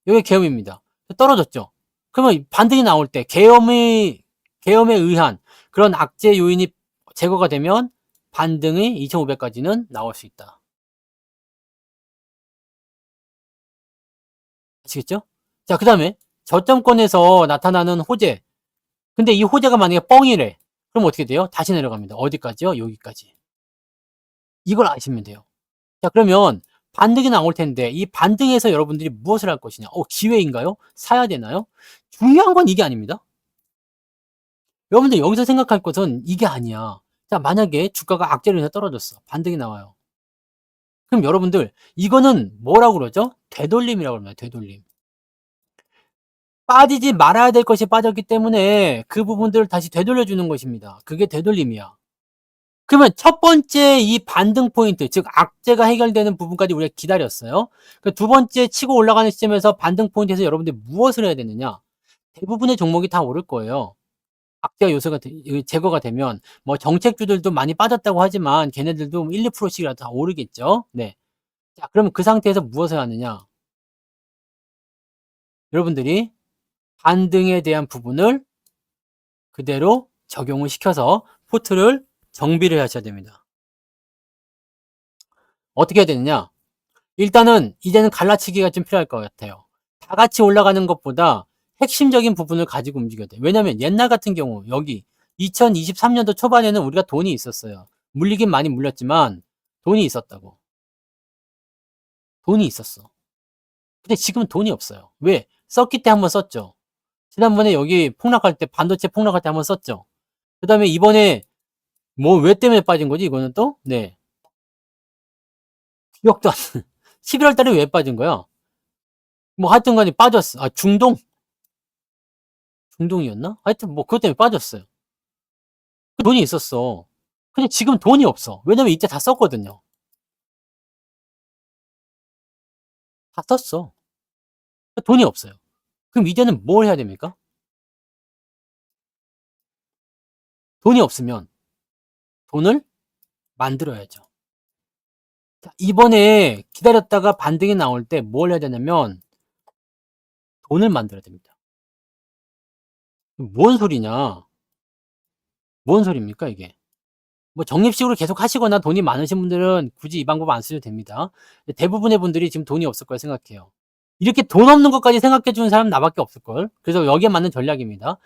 여기 계엄입니다. 떨어졌죠? 그러면 반등이 나올 때 계엄에 의한 그런 악재 요인이 제거가 되면 반등이 2500까지는 나올 수 있다. 아시겠죠? 자, 그다음에 저점권에서 나타나는 호재. 근데 이 호재가 만약에 뻥이래. 그럼 어떻게 돼요? 다시 내려갑니다. 어디까지요? 여기까지. 이걸 아시면 돼요. 자, 그러면 반등이 나올 텐데 이 반등에서 여러분들이 무엇을 할 것이냐? 기회인가요? 사야 되나요? 중요한 건 이게 아닙니다. 여러분들 여기서 생각할 것은 이게 아니야. 자, 만약에 주가가 악재로 인해서 떨어졌어. 반등이 나와요. 그럼 여러분들 이거는 뭐라고 그러죠? 되돌림이라고 합니다. 되돌림. 빠지지 말아야 될 것이 빠졌기 때문에 그 부분들을 다시 되돌려 주는 것입니다. 그게 되돌림이야. 그러면 첫 번째 이 반등 포인트, 즉 악재가 해결되는 부분까지 우리가 기다렸어요. 두 번째 치고 올라가는 시점에서 반등 포인트에서 여러분들이 무엇을 해야 되느냐? 대부분의 종목이 다 오를 거예요. 악재 요소가 제거가 되면 뭐 정책주들도 많이 빠졌다고 하지만 걔네들도 1, 2%씩이라도 다 오르겠죠. 네. 자, 그러면 그 상태에서 무엇을 하느냐? 여러분들이 반등에 대한 부분을 그대로 적용을 시켜서 포트를 정비를 하셔야 됩니다. 어떻게 해야 되느냐? 일단은 이제는 갈라치기가 좀 필요할 것 같아요. 다 같이 올라가는 것보다 핵심적인 부분을 가지고 움직여야 돼. 왜냐면 옛날 같은 경우 여기 2023년도 초반에는 우리가 돈이 있었어요. 물리긴 많이 물렸지만 돈이 있었다고. 돈이 있었어. 근데 지금은 돈이 없어요. 왜? 썼기 때 한번 썼죠. 지난번에 여기 폭락할 때 반도체 폭락할 때 한번 썼죠. 그 다음에 이번에 뭐 왜 때문에 빠진 거지 이거는 또? 네. 기억도 안 11월 달에 왜 빠진 거야? 뭐 하여튼 간에 빠졌어. 중동이었나? 하여튼 뭐 그것 때문에 빠졌어요. 돈이 있었어. 근데 지금 돈이 없어. 왜냐면 이때 다 썼거든요. 다 썼어. 돈이 없어요. 그럼 이제는 뭘 해야 됩니까? 돈이 없으면 돈을 만들어야죠. 자, 이번에 기다렸다가 반등이 나올 때 뭘 해야 되냐면 돈을 만들어야 됩니다. 뭔 소리냐? 뭔 소리입니까 이게? 뭐 적립식으로 계속 하시거나 돈이 많으신 분들은 굳이 이 방법 안 쓰셔도 됩니다. 대부분의 분들이 지금 돈이 없을 거라 생각해요. 이렇게 돈 없는 것까지 생각해 주는 사람 나밖에 없을걸. 그래서 여기에 맞는 전략입니다.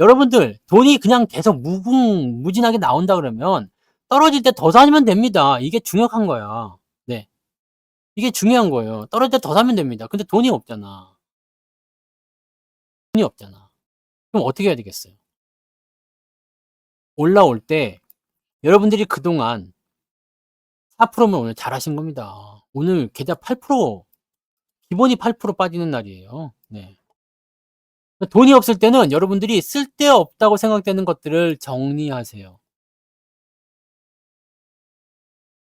여러분들 돈이 그냥 계속 무궁무진하게 나온다 그러면 떨어질 때 더 사면 됩니다. 이게 중요한 거야. 네. 이게 중요한 거예요. 떨어질 때 더 사면 됩니다. 근데 돈이 없잖아. 돈이 없잖아. 그럼 어떻게 해야 되겠어요? 올라올 때 여러분들이 그동안 4%면 오늘 잘하신 겁니다. 오늘 계좌 8%, 기본이 8% 빠지는 날이에요. 네. 돈이 없을 때는 여러분들이 쓸데없다고 생각되는 것들을 정리하세요.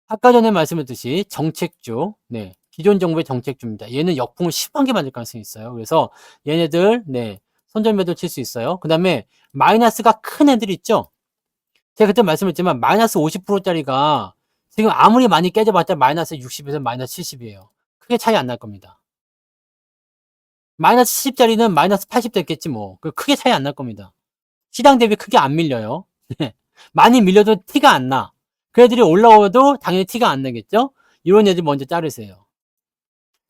아까 전에 말씀했듯이 정책주, 네, 기존 정부의 정책주입니다. 얘는 역풍을 심하게 맞을 가능성이 있어요. 그래서 얘네들, 네, 손절매도 칠 수 있어요. 그 다음에 마이너스가 큰 애들 있죠? 제가 그때 말씀했지만 마이너스 50%짜리가 지금 아무리 많이 깨져봤자 마이너스 60에서 마이너스 70이에요. 크게 차이 안 날 겁니다. 마이너스 70짜리는 마이너스 80 됐겠지 뭐. 크게 차이 안 날 겁니다. 시장 대비 크게 안 밀려요. 많이 밀려도 티가 안 나. 그 애들이 올라와도 당연히 티가 안 나겠죠? 이런 애들 먼저 자르세요.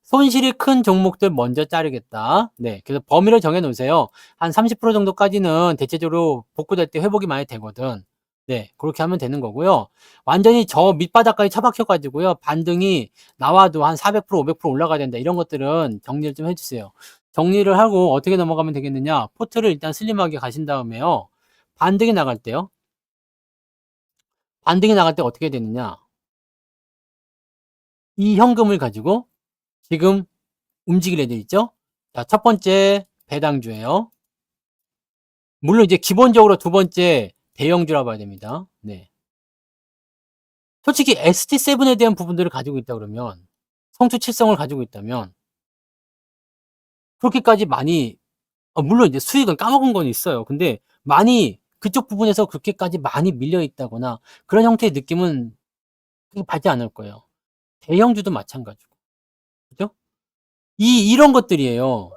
손실이 큰 종목들 먼저 자르겠다. 네. 그래서 범위를 정해 놓으세요. 한 30% 정도까지는 대체적으로 복구될 때 회복이 많이 되거든. 네, 그렇게 하면 되는 거고요. 완전히 저 밑바닥까지 처박혀 가지고요. 반등이 나와도 한 400% 500% 올라가야 된다. 이런 것들은 정리를 좀 해 주세요. 정리를 하고 어떻게 넘어가면 되겠느냐? 포트를 일단 슬림하게 가신 다음에요. 반등이 나갈 때요. 반등이 나갈 때 어떻게 되느냐? 이 현금을 가지고 지금 움직일 애들 있죠? 자, 첫 번째 배당주예요. 물론 이제 기본적으로 두 번째 대형주라 봐야 됩니다. 네. 솔직히 ST7에 대한 부분들을 가지고 있다 그러면 성투칠성을 가지고 있다면 그렇게까지 많이 물론 이제 수익을 까먹은 건 있어요. 근데 많이 그쪽 부분에서 그렇게까지 많이 밀려 있다거나 그런 형태의 느낌은 그렇게 받지 않을 거예요. 대형주도 마찬가지고. 그죠? 이런 것들이에요.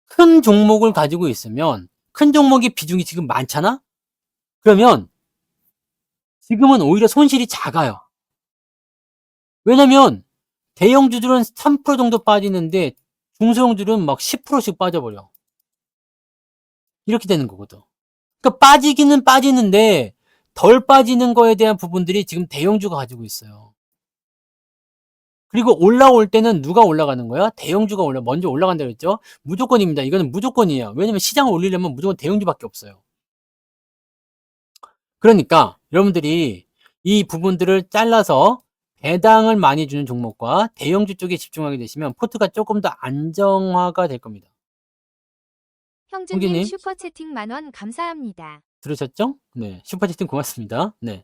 큰 종목을 가지고 있으면 큰 종목의 비중이 지금 많잖아? 그러면 지금은 오히려 손실이 작아요. 왜냐면 대형주들은 3% 정도 빠지는데 중소형주들은 막 10%씩 빠져버려. 이렇게 되는 거거든. 그러니까 빠지기는 빠지는데 덜 빠지는 거에 대한 부분들이 지금 대형주가 가지고 있어요. 그리고 올라올 때는 누가 올라가는 거야? 대형주가 먼저 올라간다고 했죠? 무조건입니다. 이거는 무조건이에요. 왜냐면 시장을 올리려면 무조건 대형주밖에 없어요. 그러니까 여러분들이 이 부분들을 잘라서 배당을 많이 주는 종목과 대형주 쪽에 집중하게 되시면 포트가 조금 더 안정화가 될 겁니다. 형준님 홍기님 슈퍼채팅 10,000원 감사합니다. 들으셨죠? 네, 슈퍼채팅 고맙습니다. 네.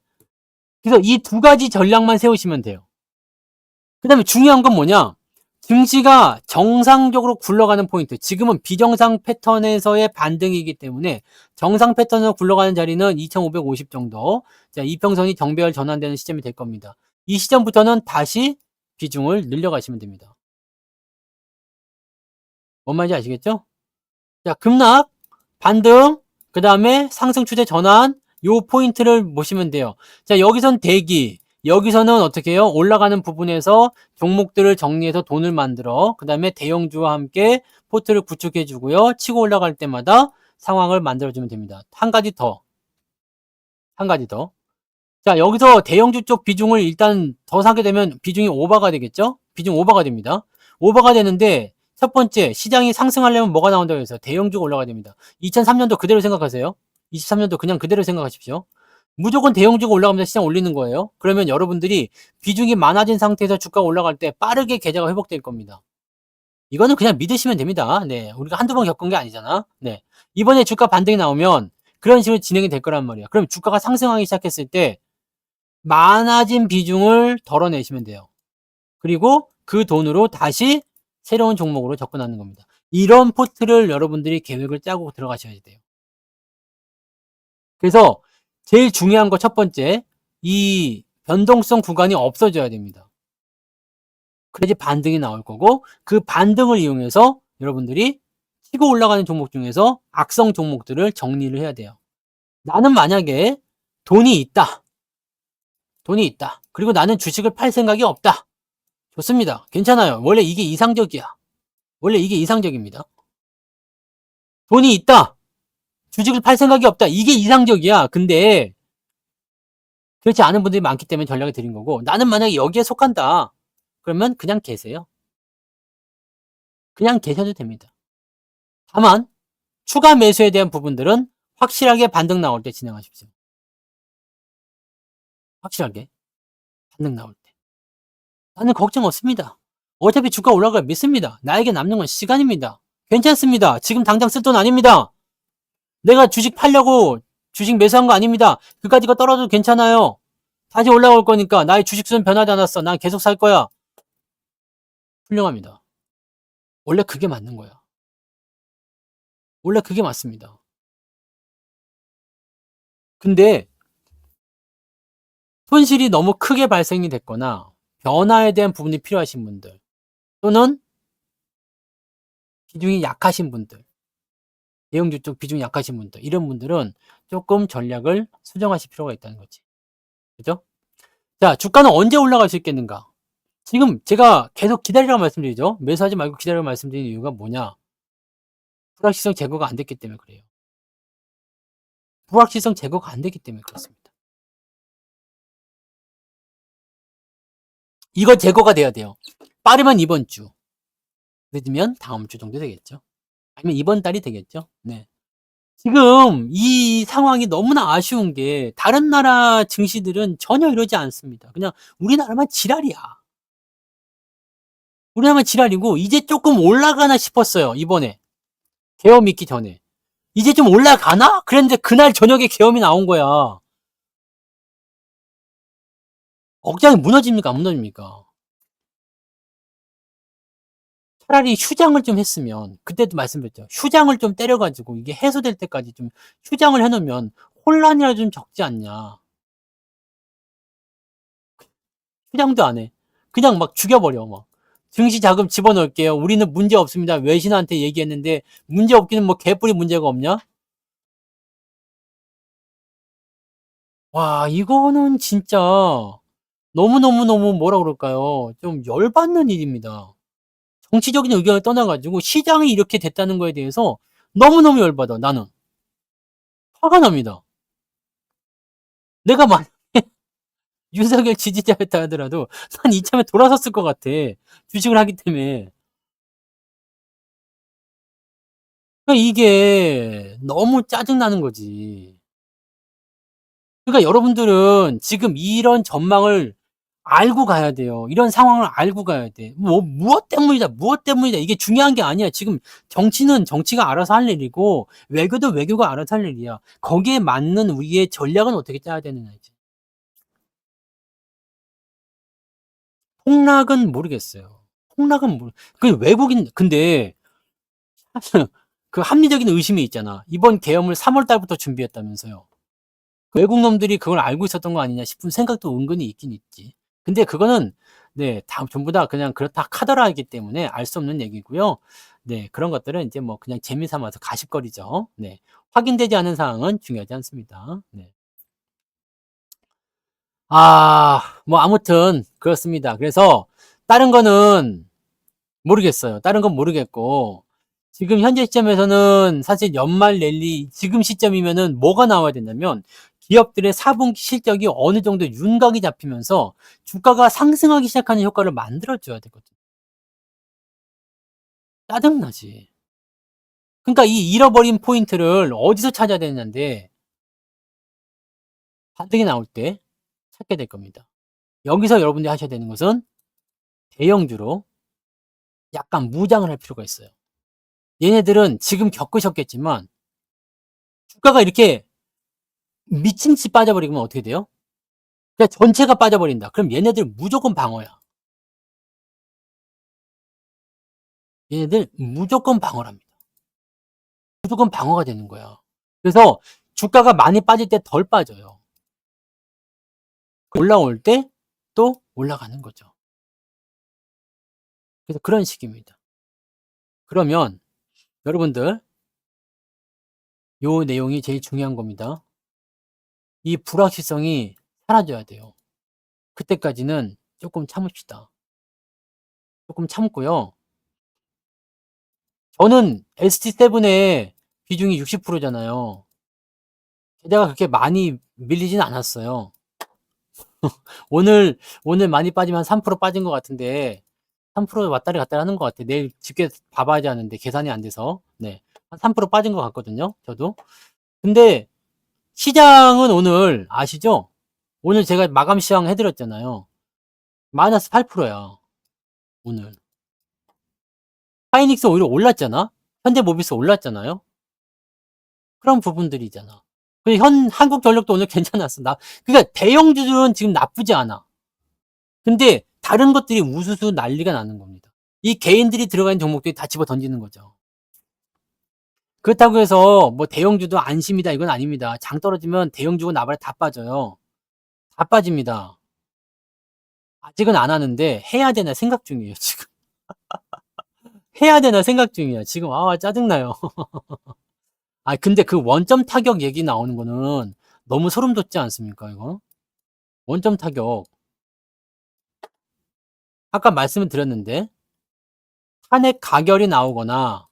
그래서 이 두 가지 전략만 세우시면 돼요. 그 다음에 중요한 건 뭐냐? 증시가 정상적으로 굴러가는 포인트. 지금은 비정상 패턴에서의 반등이기 때문에 정상 패턴으로 굴러가는 자리는 2550 정도. 자, 이평선이 정배열 전환되는 시점이 될 겁니다. 이 시점부터는 다시 비중을 늘려가시면 됩니다. 뭔 말인지 아시겠죠? 자, 급락, 반등, 그 다음에 상승 추세 전환, 요 포인트를 보시면 돼요. 자, 여기선 대기, 여기서는 어떻게 해요? 올라가는 부분에서 종목들을 정리해서 돈을 만들어, 그 다음에 대형주와 함께 포트를 구축해 주고요. 치고 올라갈 때마다 상황을 만들어주면 됩니다. 한 가지 더. 자, 여기서 대형주 쪽 비중을 일단 더 사게 되면 비중이 오버가 되겠죠? 비중 오버가 됩니다. 오버가 되는데 첫 번째, 시장이 상승하려면 뭐가 나온다고 해서 대형주가 올라가야 됩니다. 2003년도 그대로 생각하세요. 23년도 그냥 그대로 생각하십시오. 무조건 대형주가 올라가면서 시장 올리는 거예요. 그러면 여러분들이 비중이 많아진 상태에서 주가가 올라갈 때 빠르게 계좌가 회복될 겁니다. 이거는 그냥 믿으시면 됩니다. 네, 우리가 한두 번 겪은 게 아니잖아. 네, 이번에 주가 반등이 나오면 그런 식으로 진행이 될 거란 말이야. 그럼 주가가 상승하기 시작했을 때 많아진 비중을 덜어내시면 돼요. 그리고 그 돈으로 다시 새로운 종목으로 접근하는 겁니다. 이런 포트를 여러분들이 계획을 짜고 들어가셔야 돼요. 그래서 제일 중요한 거 첫 번째, 이 변동성 구간이 없어져야 됩니다. 그래야지 반등이 나올 거고 그 반등을 이용해서 여러분들이 치고 올라가는 종목 중에서 악성 종목들을 정리를 해야 돼요. 나는 만약에 돈이 있다. 그리고 나는 주식을 팔 생각이 없다. 좋습니다. 괜찮아요. 원래 이게 이상적이야. 원래 이게 이상적입니다. 돈이 있다. 주식을 팔 생각이 없다. 이게 이상적이야. 근데 그렇지 않은 분들이 많기 때문에 전략을 드린 거고 나는 만약에 여기에 속한다. 그러면 그냥 계세요. 그냥 계셔도 됩니다. 다만 추가 매수에 대한 부분들은 확실하게 반등 나올 때 진행하십시오. 확실하게 반등 나올 때. 나는 걱정 없습니다. 어차피 주가 올라갈 믿습니다. 나에게 남는 건 시간입니다. 괜찮습니다. 지금 당장 쓸 돈 아닙니다. 내가 주식 팔려고 주식 매수한 거 아닙니다. 그까지가 떨어져도 괜찮아요. 다시 올라올 거니까 나의 주식 수는 변하지 않았어. 난 계속 살 거야. 훌륭합니다. 원래 그게 맞는 거야. 원래 그게 맞습니다. 근데 손실이 너무 크게 발생이 됐거나 변화에 대한 부분이 필요하신 분들 또는 비중이 약하신 분들 대형주 쪽 비중이 약하신 분들 이런 분들은 조금 전략을 수정하실 필요가 있다는 거지. 그죠? 자, 주가는 언제 올라갈 수 있겠는가? 지금 제가 계속 기다리라고 말씀드리죠. 매수하지 말고 기다리라고 말씀드리는 이유가 뭐냐? 불확실성 제거가 안 됐기 때문에 그래요. 불확실성 제거가 안 됐기 때문에 그렇습니다. 이거 제거가 돼야 돼요. 빠르면 이번 주, 늦으면 다음 주 정도 되겠죠. 아니면 이번 달이 되겠죠. 네. 지금 이 상황이 너무나 아쉬운 게 다른 나라 증시들은 전혀 이러지 않습니다. 그냥 우리나라만 지랄이야. 우리나라만 지랄이고 이제 조금 올라가나 싶었어요, 이번에. 계엄 있기 전에. 이제 좀 올라가나? 그랬는데 그날 저녁에 계엄이 나온 거야. 억장이 무너집니까? 안 무너집니까? 차라리 휴장을 좀 했으면, 그때도 말씀드렸죠. 휴장을 좀 때려가지고 이게 해소될 때까지 좀 휴장을 해놓으면 혼란이라도 좀 적지 않냐. 휴장도 안 해. 그냥 막 죽여버려, 막. 증시 자금 집어넣을게요. 우리는 문제 없습니다. 외신한테 얘기했는데 문제 없기는 뭐 개뿔이 문제가 없냐? 와, 이거는 진짜 너무너무너무 뭐라 그럴까요? 좀 열받는 일입니다. 정치적인 의견을 떠나가지고 시장이 이렇게 됐다는 거에 대해서 너무너무 열받아, 나는. 화가 납니다. 내가 만약에 윤석열 지지자였다 하더라도 난 이참에 돌아섰을 것 같아. 주식을 하기 때문에. 그러니까 이게 너무 짜증나는 거지. 그러니까 여러분들은 지금 이런 전망을 알고 가야 돼요. 이런 상황을 알고 가야 돼. 뭐 무엇 때문이다. 무엇 때문이다. 이게 중요한 게 아니야. 지금 정치는 정치가 알아서 할 일이고 외교도 외교가 알아서 할 일이야. 거기에 맞는 우리의 전략은 어떻게 짜야 되느냐지. 폭락은 모르겠어요. 폭락은 그 외국인 근데 그 합리적인 의심이 있잖아. 이번 계엄을 3월 달부터 준비했다면서요. 외국 놈들이 그걸 알고 있었던 거 아니냐 싶은 생각도 은근히 있긴 있지. 근데 그거는 네, 다 전부 다 그냥 그렇다 카더라이기 때문에 알 수 없는 얘기고요. 네, 그런 것들은 이제 뭐 그냥 재미 삼아서 가십거리죠. 네. 확인되지 않은 사항은 중요하지 않습니다. 네. 뭐 아무튼 그렇습니다. 그래서 다른 거는 모르겠어요. 다른 건 모르겠고 지금 현재 시점에서는 사실 연말 랠리 지금 시점이면은 뭐가 나와야 되냐면 기업들의 4분기 실적이 어느 정도 윤곽이 잡히면서 주가가 상승하기 시작하는 효과를 만들어 줘야 되거든. 짜증나지. 그러니까 이 잃어버린 포인트를 어디서 찾아야 되는데 반등이 나올 때 찾게 될 겁니다. 여기서 여러분들이 하셔야 되는 것은 대형주로 약간 무장을 할 필요가 있어요. 얘네들은 지금 겪으셨겠지만 주가가 이렇게 미친 듯이 빠져버리면 어떻게 돼요? 그냥 전체가 빠져버린다. 그럼 얘네들 무조건 방어야. 얘네들 무조건 방어랍니다. 무조건 방어가 되는 거야. 그래서 주가가 많이 빠질 때 덜 빠져요. 올라올 때 또 올라가는 거죠. 그래서 그런 식입니다. 그러면 여러분들 요 내용이 제일 중요한 겁니다. 이 불확실성이 사라져야 돼요. 그때까지는 조금 참읍시다. 조금 참고요. 저는 ST7의 비중이 60%잖아요. 게다가 그렇게 많이 밀리진 않았어요. 오늘 많이 빠지면 3% 빠진 것 같은데 3% 왔다리 갔다리 하는 것 같아. 내일 집계 봐봐야지 하는데 계산이 안 돼서 네, 한 3% 빠진 것 같거든요. 저도. 근데 시장은 오늘 아시죠? 오늘 제가 마감 시황 해드렸잖아요. 마이너스 8%야. 오늘. 하이닉스 오히려 올랐잖아. 현대모비스 올랐잖아요. 그런 부분들이잖아. 한국전력도 오늘 괜찮았어. 그러니까 대형주들은 지금 나쁘지 않아. 근데 다른 것들이 우수수 난리가 나는 겁니다. 이 개인들이 들어가 있는 종목들이 다 집어 던지는 거죠. 그렇다고 해서 뭐 대형주도 안심이다 이건 아닙니다. 장 떨어지면 대형주고 나발에 다 빠져요. 다 빠집니다. 아직은 안 하는데 해야 되나 생각 중이에요, 지금. 해야 되나 생각 중이야. 지금 짜증나요. 근데 그 원점 타격 얘기 나오는 거는 너무 소름 돋지 않습니까, 이거? 원점 타격. 아까 말씀을 드렸는데 탄핵 가결이 나오거나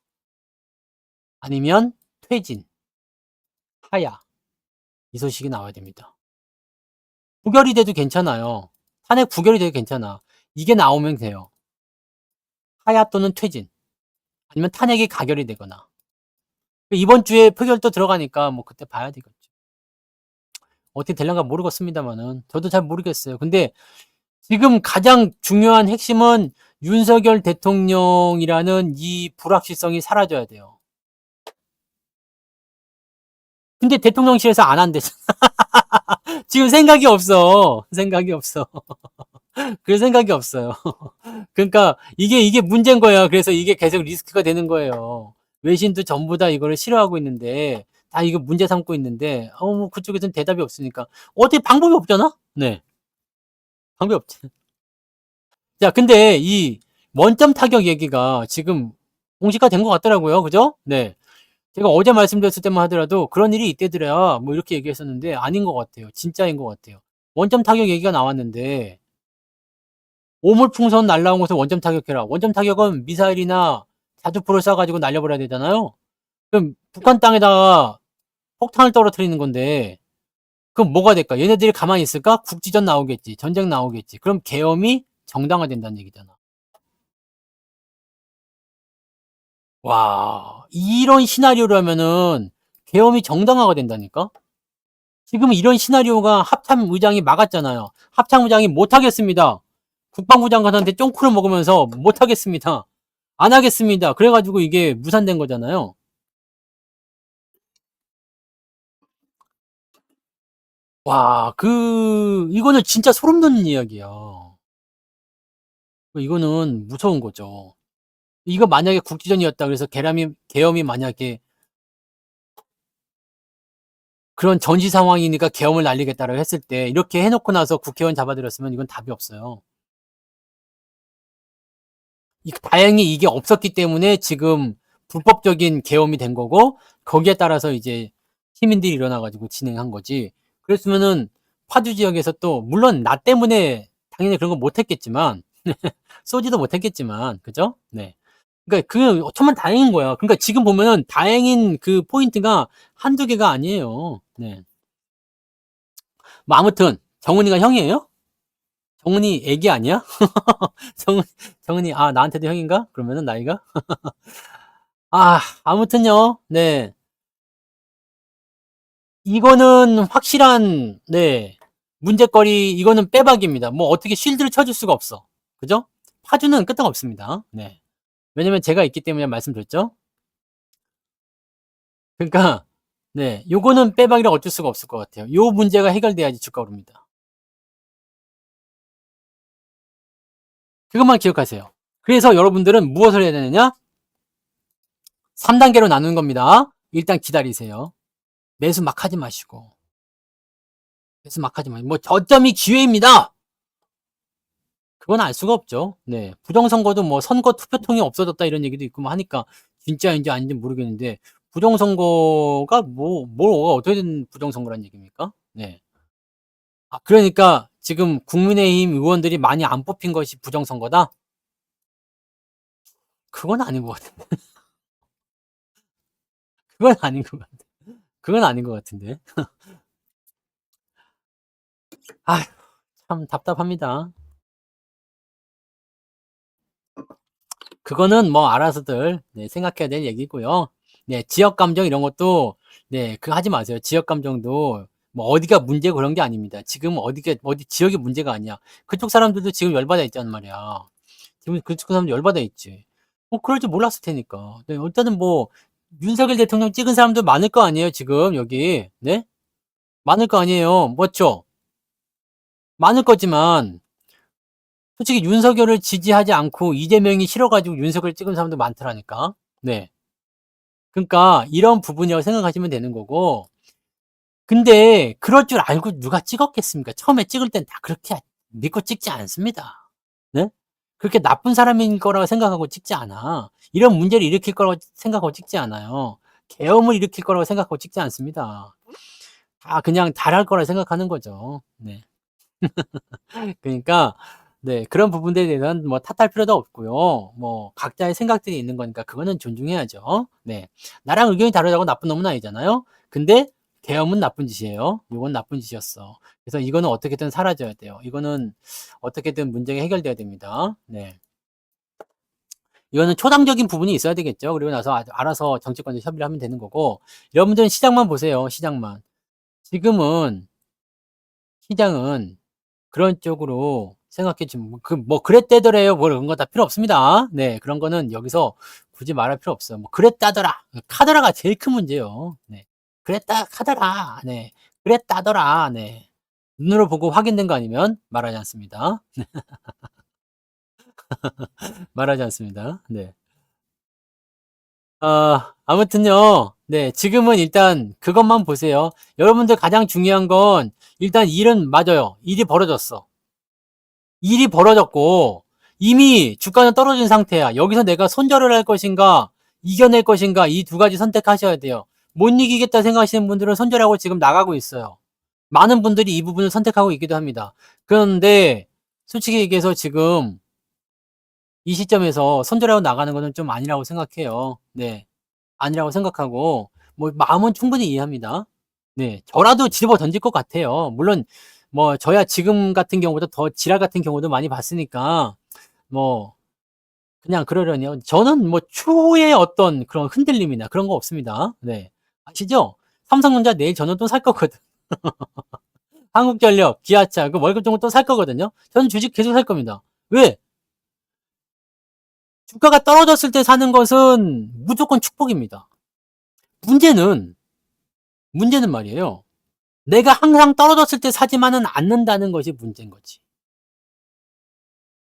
아니면 퇴진, 하야 이 소식이 나와야 됩니다. 부결이 돼도 괜찮아요. 탄핵 부결이 돼도 괜찮아. 이게 나오면 돼요. 하야 또는 퇴진. 아니면 탄핵이 가결이 되거나. 이번 주에 표결 또 들어가니까 뭐 그때 봐야 되겠죠. 어떻게 될란가 모르겠습니다만은. 저도 잘 모르겠어요. 근데 지금 가장 중요한 핵심은 윤석열 대통령이라는 이 불확실성이 사라져야 돼요. 근데 대통령실에서 안 한대잖아. 지금 생각이 없어. 생각이 없어. 그럴 생각이 없어요. 그러니까 이게 문제인 거야. 그래서 이게 계속 리스크가 되는 거예요. 외신도 전부 다 이거를 싫어하고 있는데 다 이거 문제 삼고 있는데 뭐 그쪽에서는 대답이 없으니까 어떻게 방법이 없잖아? 네. 방법이 없지. 자, 근데 이 원점 타격 얘기가 지금 공시가 된 것 같더라고요. 그죠? 네. 제가 어제 말씀드렸을 때만 하더라도 그런 일이 있대더라. 뭐 이렇게 얘기했었는데 아닌 것 같아요. 진짜인 것 같아요. 원점 타격 얘기가 나왔는데 오물풍선 날라온 것을 원점 타격해라. 원점 타격은 미사일이나 자주포를 쏴가지고 날려버려야 되잖아요. 그럼 북한 땅에다가 폭탄을 떨어뜨리는 건데 그럼 뭐가 될까? 얘네들이 가만히 있을까? 국지전 나오겠지. 전쟁 나오겠지. 그럼 계엄이 정당화된다는 얘기잖아. 와, 이런 시나리오라면은 계엄이 정당화가 된다니까? 지금 이런 시나리오가 합참의장이 막았잖아요. 합참의장이 못하겠습니다. 국방부 장관한테 쫑크를 먹으면서 못하겠습니다. 안 하겠습니다. 그래가지고 이게 무산된 거잖아요. 와, 이거는 진짜 소름 돋는 이야기야. 이거는 무서운 거죠. 이거 만약에 국지전이었다 그래서 계엄이 만약에 그런 전시 상황이니까 계엄을 날리겠다라고 했을 때 이렇게 해놓고 나서 국회의원 잡아들였으면 이건 답이 없어요. 다행히 이게 없었기 때문에 지금 불법적인 계엄이 된 거고 거기에 따라서 이제 시민들이 일어나가지고 진행한 거지. 그랬으면은 파주 지역에서 또 물론 나 때문에 당연히 그런 거 못했겠지만 쏘지도 못했겠지만 그죠? 네. 그러니까 정말 다행인 거야. 그러니까 지금 보면은 다행인 그 포인트가 한두 개가 아니에요. 네. 뭐 아무튼 정은이가 형이에요? 정은이 애기 아니야? 정은, 정은이 나한테도 형인가? 그러면은 나이가? 아무튼요. 네. 이거는 확실한 네. 문제거리 이거는 빼박입니다. 뭐 어떻게 쉴드를 쳐줄 수가 없어. 그죠? 파주는 끄떡없습니다. 네. 왜냐면 제가 있기 때문에 말씀드렸죠. 그러니까 네, 요거는 빼박이라 어쩔 수가 없을 것 같아요. 요 문제가 해결돼야지 주가 오릅니다. 그것만 기억하세요. 그래서 여러분들은 무엇을 해야 되느냐? 3단계로 나누는 겁니다. 일단 기다리세요. 매수 막 하지 마시고. 매수 막 하지 마시고. 뭐 저점이 기회입니다. 그건 알 수가 없죠. 네. 부정선거도 뭐 선거 투표통이 없어졌다 이런 얘기도 있고 뭐 하니까 진짜인지 아닌지 모르겠는데 부정선거가 뭐가 어떻게 된 부정선거란 얘기입니까? 네. 그러니까 지금 국민의힘 의원들이 많이 안 뽑힌 것이 부정선거다? 그건 아닌 것 같은데. 그건 아닌 것 같아. 그건 아닌 것 같은데. 아휴, 참 답답합니다. 그거는 뭐 알아서들 네, 생각해야 될 얘기고요. 네, 지역 감정 이런 것도 네, 하지 마세요. 지역 감정도 뭐 어디가 문제고 그런 게 아닙니다. 지금 어디 지역이 문제가 아니야. 그쪽 사람들도 지금 열받아 있단 말이야. 지금 그쪽 사람들 열받아 있지. 그럴 줄 몰랐을 테니까. 네, 일단은 뭐 윤석열 대통령 찍은 사람도 많을 거 아니에요, 지금 여기. 네? 많을 거 아니에요. 맞죠? 많을 거지만 솔직히 윤석열을 지지하지 않고 이재명이 싫어가지고 윤석열 찍은 사람도 많더라니까. 네. 그러니까 이런 부분이라고 생각하시면 되는 거고. 근데 그럴 줄 알고 누가 찍었겠습니까? 처음에 찍을 땐 다 그렇게 믿고 찍지 않습니다. 네? 그렇게 나쁜 사람인 거라고 생각하고 찍지 않아. 이런 문제를 일으킬 거라고 생각하고 찍지 않아요. 계엄을 일으킬 거라고 생각하고 찍지 않습니다. 그냥 잘할 거라 생각하는 거죠. 네. 그러니까 네, 그런 부분들에 대해서는 뭐 탓할 필요도 없고요. 뭐 각자의 생각들이 있는 거니까 그거는 존중해야죠. 네. 나랑 의견이 다르다고 나쁜 놈은 아니잖아요. 근데 계엄은 나쁜 짓이에요. 이건 나쁜 짓이었어. 그래서 이거는 어떻게든 사라져야 돼요. 이거는 어떻게든 문제가 해결돼야 됩니다. 네. 이거는 초당적인 부분이 있어야 되겠죠. 그리고 나서 알아서 정치권에서 협의를 하면 되는 거고, 여러분들은 시장만 보세요. 시장만. 지금은 시장은 그런 쪽으로 생각해 주면 뭐 그랬대더래요. 뭐 그런 거 다 필요 없습니다. 네, 그런 거는 여기서 굳이 말할 필요 없어요. 뭐 그랬다더라. 카더라가 제일 큰 문제예요. 네. 그랬다 카더라. 네. 그랬다더라. 네. 눈으로 보고 확인된 거 아니면 말하지 않습니다. 말하지 않습니다. 네. 아무튼요. 네, 지금은 일단 그것만 보세요. 여러분들 가장 중요한 건 일단 일은 맞아요. 일이 벌어졌어. 일이 벌어졌고 이미 주가는 떨어진 상태야. 여기서 내가 손절을 할 것인가 이겨낼 것인가 이 두 가지 선택하셔야 돼요. 못 이기겠다 생각하시는 분들은 손절하고 지금 나가고 있어요. 많은 분들이 이 부분을 선택하고 있기도 합니다. 그런데 솔직히 얘기해서 지금 이 시점에서 손절하고 나가는 것은 좀 아니라고 생각해요. 네. 아니라고 생각하고 뭐 마음은 충분히 이해합니다. 네. 저라도 집어 던질 것 같아요. 물론 뭐 저야 지금 같은 경우보다 더 지랄 같은 경우도 많이 봤으니까 뭐 그냥 그러려니요. 저는 뭐 추후에 어떤 그런 흔들림이나 그런 거 없습니다. 네. 아시죠? 삼성전자 내일 저는 또 살 거거든. 한국전력, 기아차 그 월급 정도 또 살 거거든요. 저는 주식 계속 살 겁니다. 왜? 주가가 떨어졌을 때 사는 것은 무조건 축복입니다. 문제는 말이에요. 내가 항상 떨어졌을 때 사지만은 않는다는 것이 문제인 거지.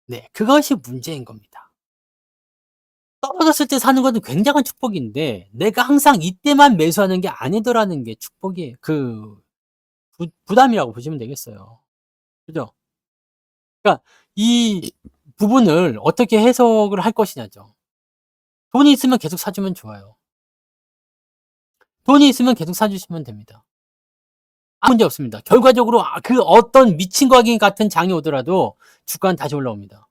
네, 그것이 문제인 겁니다. 떨어졌을 때 사는 것은 굉장한 축복인데 내가 항상 이때만 매수하는 게 아니더라는 게 축복이에요. 부담이라고 보시면 되겠어요. 그죠? 그러니까 이 부분을 어떻게 해석을 할 것이냐죠. 돈이 있으면 계속 사주면 좋아요. 돈이 있으면 계속 사주시면 됩니다. 아무 문제 없습니다. 결과적으로 그 어떤 미친 과기 같은 장이 오더라도 주가는 다시 올라옵니다.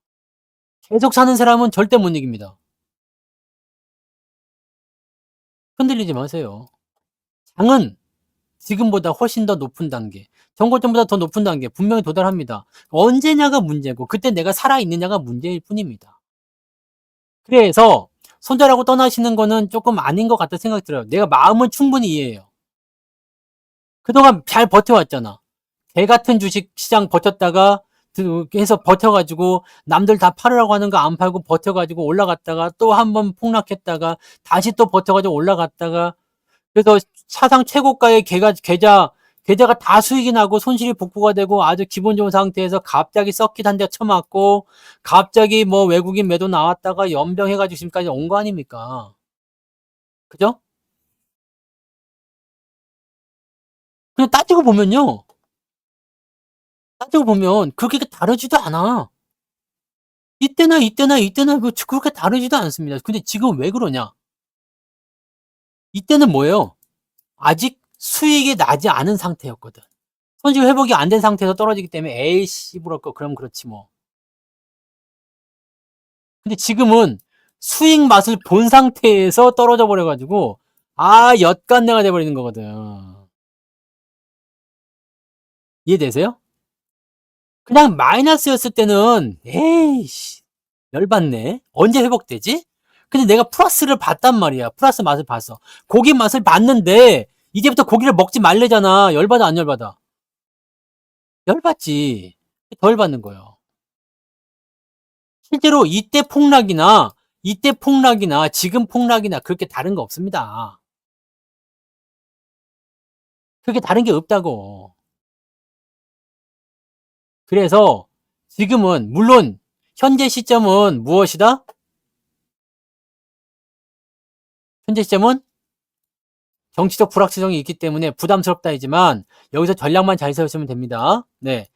계속 사는 사람은 절대 못 이깁니다. 흔들리지 마세요. 장은 지금보다 훨씬 더 높은 단계, 정고점보다 더 높은 단계 분명히 도달합니다. 언제냐가 문제고 그때 내가 살아있느냐가 문제일 뿐입니다. 그래서 손절하고 떠나시는 거는 조금 아닌 것 같다 생각이 들어요. 내가 마음은 충분히 이해해요. 그동안 잘 버텨왔잖아. 개 같은 주식 시장 버텼다가 해서 버텨가지고 남들 다 팔으라고 하는 거 안 팔고 버텨가지고 올라갔다가 또 한 번 폭락했다가 다시 또 버텨가지고 올라갔다가 그래서 사상 최고가의 계좌가 다 수익이 나고 손실이 복구가 되고 아주 기분 좋은 상태에서 갑자기 썩킷 한 대 쳐맞고 갑자기 뭐 외국인 매도 나왔다가 연병해가지고 지금까지 온 거 아닙니까? 그죠? 그냥 따지고 보면 그렇게 다르지도 않아. 이때나 그렇게 다르지도 않습니다. 근데 지금 왜 그러냐? 이때는 뭐예요? 아직 수익이 나지 않은 상태였거든. 손실 회복이 안 된 상태에서 떨어지기 때문에 에이 씨부럴 거 그럼 그렇지 뭐. 근데 지금은 수익 맛을 본 상태에서 떨어져 버려가지고 엿간내가 돼버리는 거거든. 이해되세요? 그냥 마이너스였을 때는 에이씨 열받네. 언제 회복되지? 근데 내가 플러스를 봤단 말이야. 플러스 맛을 봤어. 고기 맛을 봤는데 이제부터 고기를 먹지 말래잖아. 열받아 안 열받아? 열받지. 덜 받는 거예요. 실제로 이때 폭락이나 지금 폭락이나 그렇게 다른 거 없습니다. 그렇게 다른 게 없다고. 그래서 지금은 물론 현재 시점은 무엇이다? 현재 시점은 정치적 불확실성이 있기 때문에 부담스럽다이지만 여기서 전략만 잘 세우시면 됩니다. 네.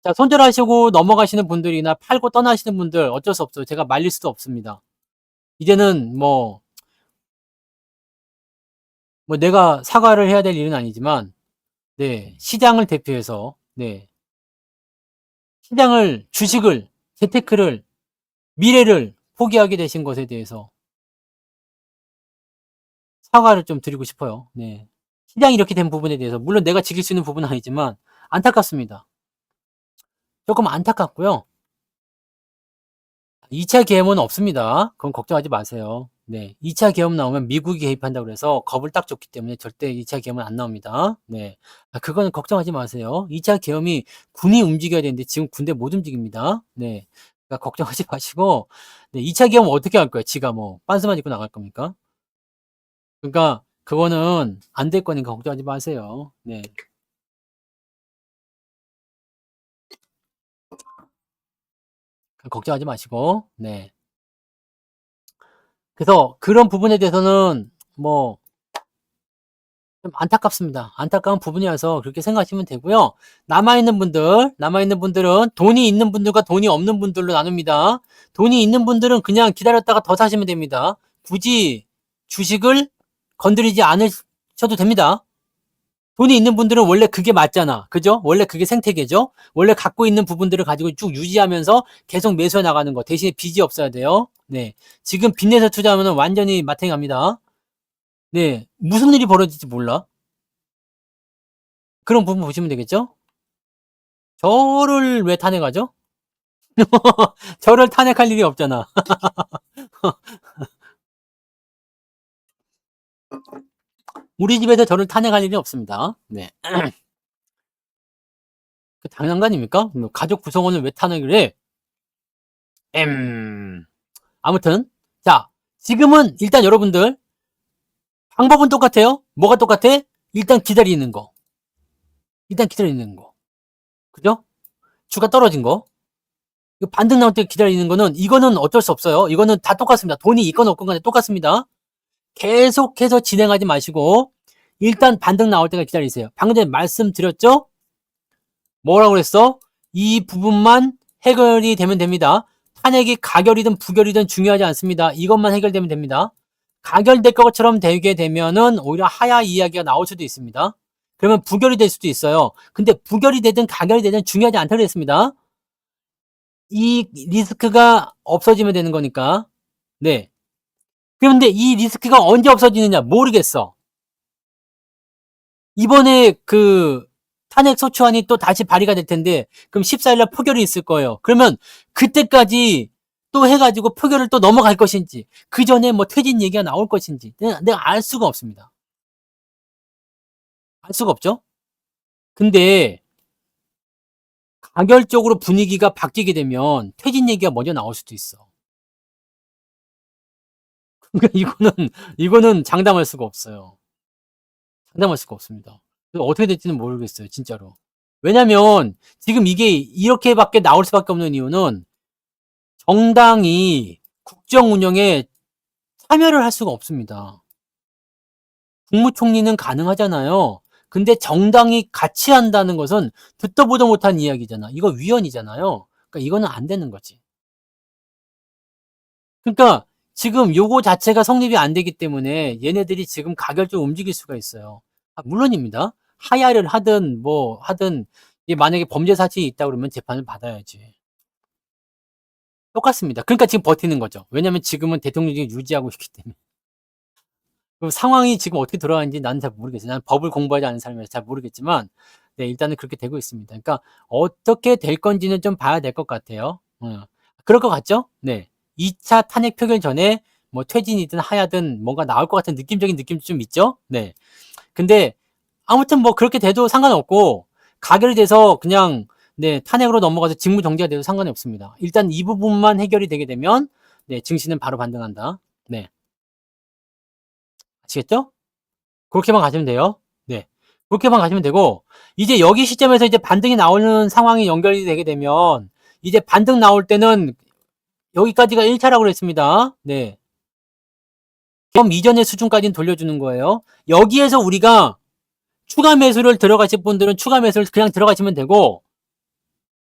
자, 손절하시고 넘어가시는 분들이나 팔고 떠나시는 분들 어쩔 수 없어요. 제가 말릴 수도 없습니다. 이제는 뭐 내가 사과를 해야 될 일은 아니지만 네, 시장을 대표해서 네, 주식을, 재테크를, 미래를 포기하게 되신 것에 대해서 사과를 좀 드리고 싶어요. 네. 시장이 이렇게 된 부분에 대해서 물론 내가 지킬 수 있는 부분은 아니지만 안타깝습니다. 조금 안타깝고요. 2차 계엄은 없습니다. 그건 걱정하지 마세요. 네. 2차 계엄 나오면 미국이 개입한다고 그래서 겁을 딱 줬기 때문에 절대 2차 계엄은 안 나옵니다. 네. 그거는 걱정하지 마세요. 2차 계엄이 군이 움직여야 되는데 지금 군대 못 움직입니다. 네. 그러니까 걱정하지 마시고, 네. 2차 계엄 어떻게 할 거예요? 지가 뭐, 빤스만 입고 나갈 겁니까? 그러니까, 그거는 안 될 거니까 걱정하지 마세요. 네. 걱정하지 마시고, 네. 그래서 그런 부분에 대해서는 뭐, 좀 안타깝습니다. 안타까운 부분이어서 그렇게 생각하시면 되고요. 남아있는 분들은 돈이 있는 분들과 돈이 없는 분들로 나눕니다. 돈이 있는 분들은 그냥 기다렸다가 더 사시면 됩니다. 굳이 주식을 건드리지 않으셔도 됩니다. 돈이 있는 분들은 원래 그게 맞잖아. 그죠? 원래 그게 생태계죠? 원래 갖고 있는 부분들을 가지고 쭉 유지하면서 계속 매수해 나가는 거. 대신에 빚이 없어야 돼요. 네. 지금 빚 내서 투자하면 완전히 마탱이 갑니다. 네. 무슨 일이 벌어질지 몰라. 그런 부분 보시면 되겠죠? 저를 왜 탄핵하죠? 저를 탄핵할 일이 없잖아. 우리 집에서 저를 탄핵할 일이 없습니다. 네. 그 당연한 거 아닙니까? 가족 구성원을 왜 탄핵을 해? 아무튼, 자, 지금은 일단 여러분들, 방법은 똑같아요. 뭐가 똑같아? 일단 기다리는 거. 일단 기다리는 거. 그죠? 주가 떨어진 거. 반등 나올 때 기다리는 거는, 이거는 어쩔 수 없어요. 이거는 다 똑같습니다. 돈이 있건 없건 간에 똑같습니다. 계속해서 진행하지 마시고, 일단 반등 나올 때가 기다리세요. 방금 전에 말씀드렸죠? 뭐라고 그랬어? 이 부분만 해결이 되면 됩니다. 탄핵이 가결이든 부결이든 중요하지 않습니다. 이것만 해결되면 됩니다. 가결될 것처럼 되게 되면은 오히려 하야 이야기가 나올 수도 있습니다. 그러면 부결이 될 수도 있어요. 근데 부결이 되든 가결이 되든 중요하지 않다고 그랬습니다. 이 리스크가 없어지면 되는 거니까. 네. 그런데 이 리스크가 언제 없어지느냐 모르겠어. 이번에 그 탄핵 소추안이 또 다시 발의가 될 텐데 그럼 14일날 표결이 있을 거예요. 그러면 그때까지 또 해가지고 표결을 또 넘어갈 것인지 그 전에 뭐 퇴진 얘기가 나올 것인지 내가 알 수가 없습니다. 알 수가 없죠. 근데 가결적으로 분위기가 바뀌게 되면 퇴진 얘기가 먼저 나올 수도 있어. 그러니까 이거는 장담할 수가 없어요. 장담할 수가 없습니다. 어떻게 될지는 모르겠어요, 진짜로. 왜냐면 지금 이게 이렇게밖에 나올 수밖에 없는 이유는 정당이 국정 운영에 참여를 할 수가 없습니다. 국무총리는 가능하잖아요. 근데 정당이 같이 한다는 것은 듣도 보도 못한 이야기잖아. 이거 위헌이잖아요. 그러니까 이거는 안 되는 거지. 그러니까 지금 요거 자체가 성립이 안 되기 때문에 얘네들이 지금 가결적으로 움직일 수가 있어요. 물론입니다. 하야를 하든 뭐 하든 만약에 범죄 사실이 있다 그러면 재판을 받아야지. 똑같습니다. 그러니까 지금 버티는 거죠. 왜냐면 지금은 대통령이 유지하고 있기 때문에. 그 상황이 지금 어떻게 돌아가는지 나는 잘 모르겠어요. 나는 법을 공부하지 않은 사람이라서 잘 모르겠지만, 네, 일단은 그렇게 되고 있습니다. 그러니까 어떻게 될 건지는 좀 봐야 될 것 같아요. 그럴 것 같죠? 네. 2차 탄핵 표결 전에 뭐 퇴진이든 하야든 뭔가 나올 것 같은 느낌적인 느낌도 좀 있죠? 네. 근데 아무튼 뭐 그렇게 돼도 상관없고, 가결이 돼서 그냥 네, 탄핵으로 넘어가서 직무 정지가 돼도 상관이 없습니다. 일단 이 부분만 해결이 되게 되면 네, 증시는 바로 반등한다. 네. 아시겠죠? 그렇게만 가시면 돼요. 네. 그렇게만 가시면 되고 이제 여기 시점에서 이제 반등이 나오는 상황이 연결이 되게 되면 이제 반등 나올 때는 여기까지가 1차라고 그랬습니다. 네. 그럼 이전의 수준까지는 돌려주는 거예요. 여기에서 우리가 추가 매수를 들어가실 분들은 추가 매수를 그냥 들어가시면 되고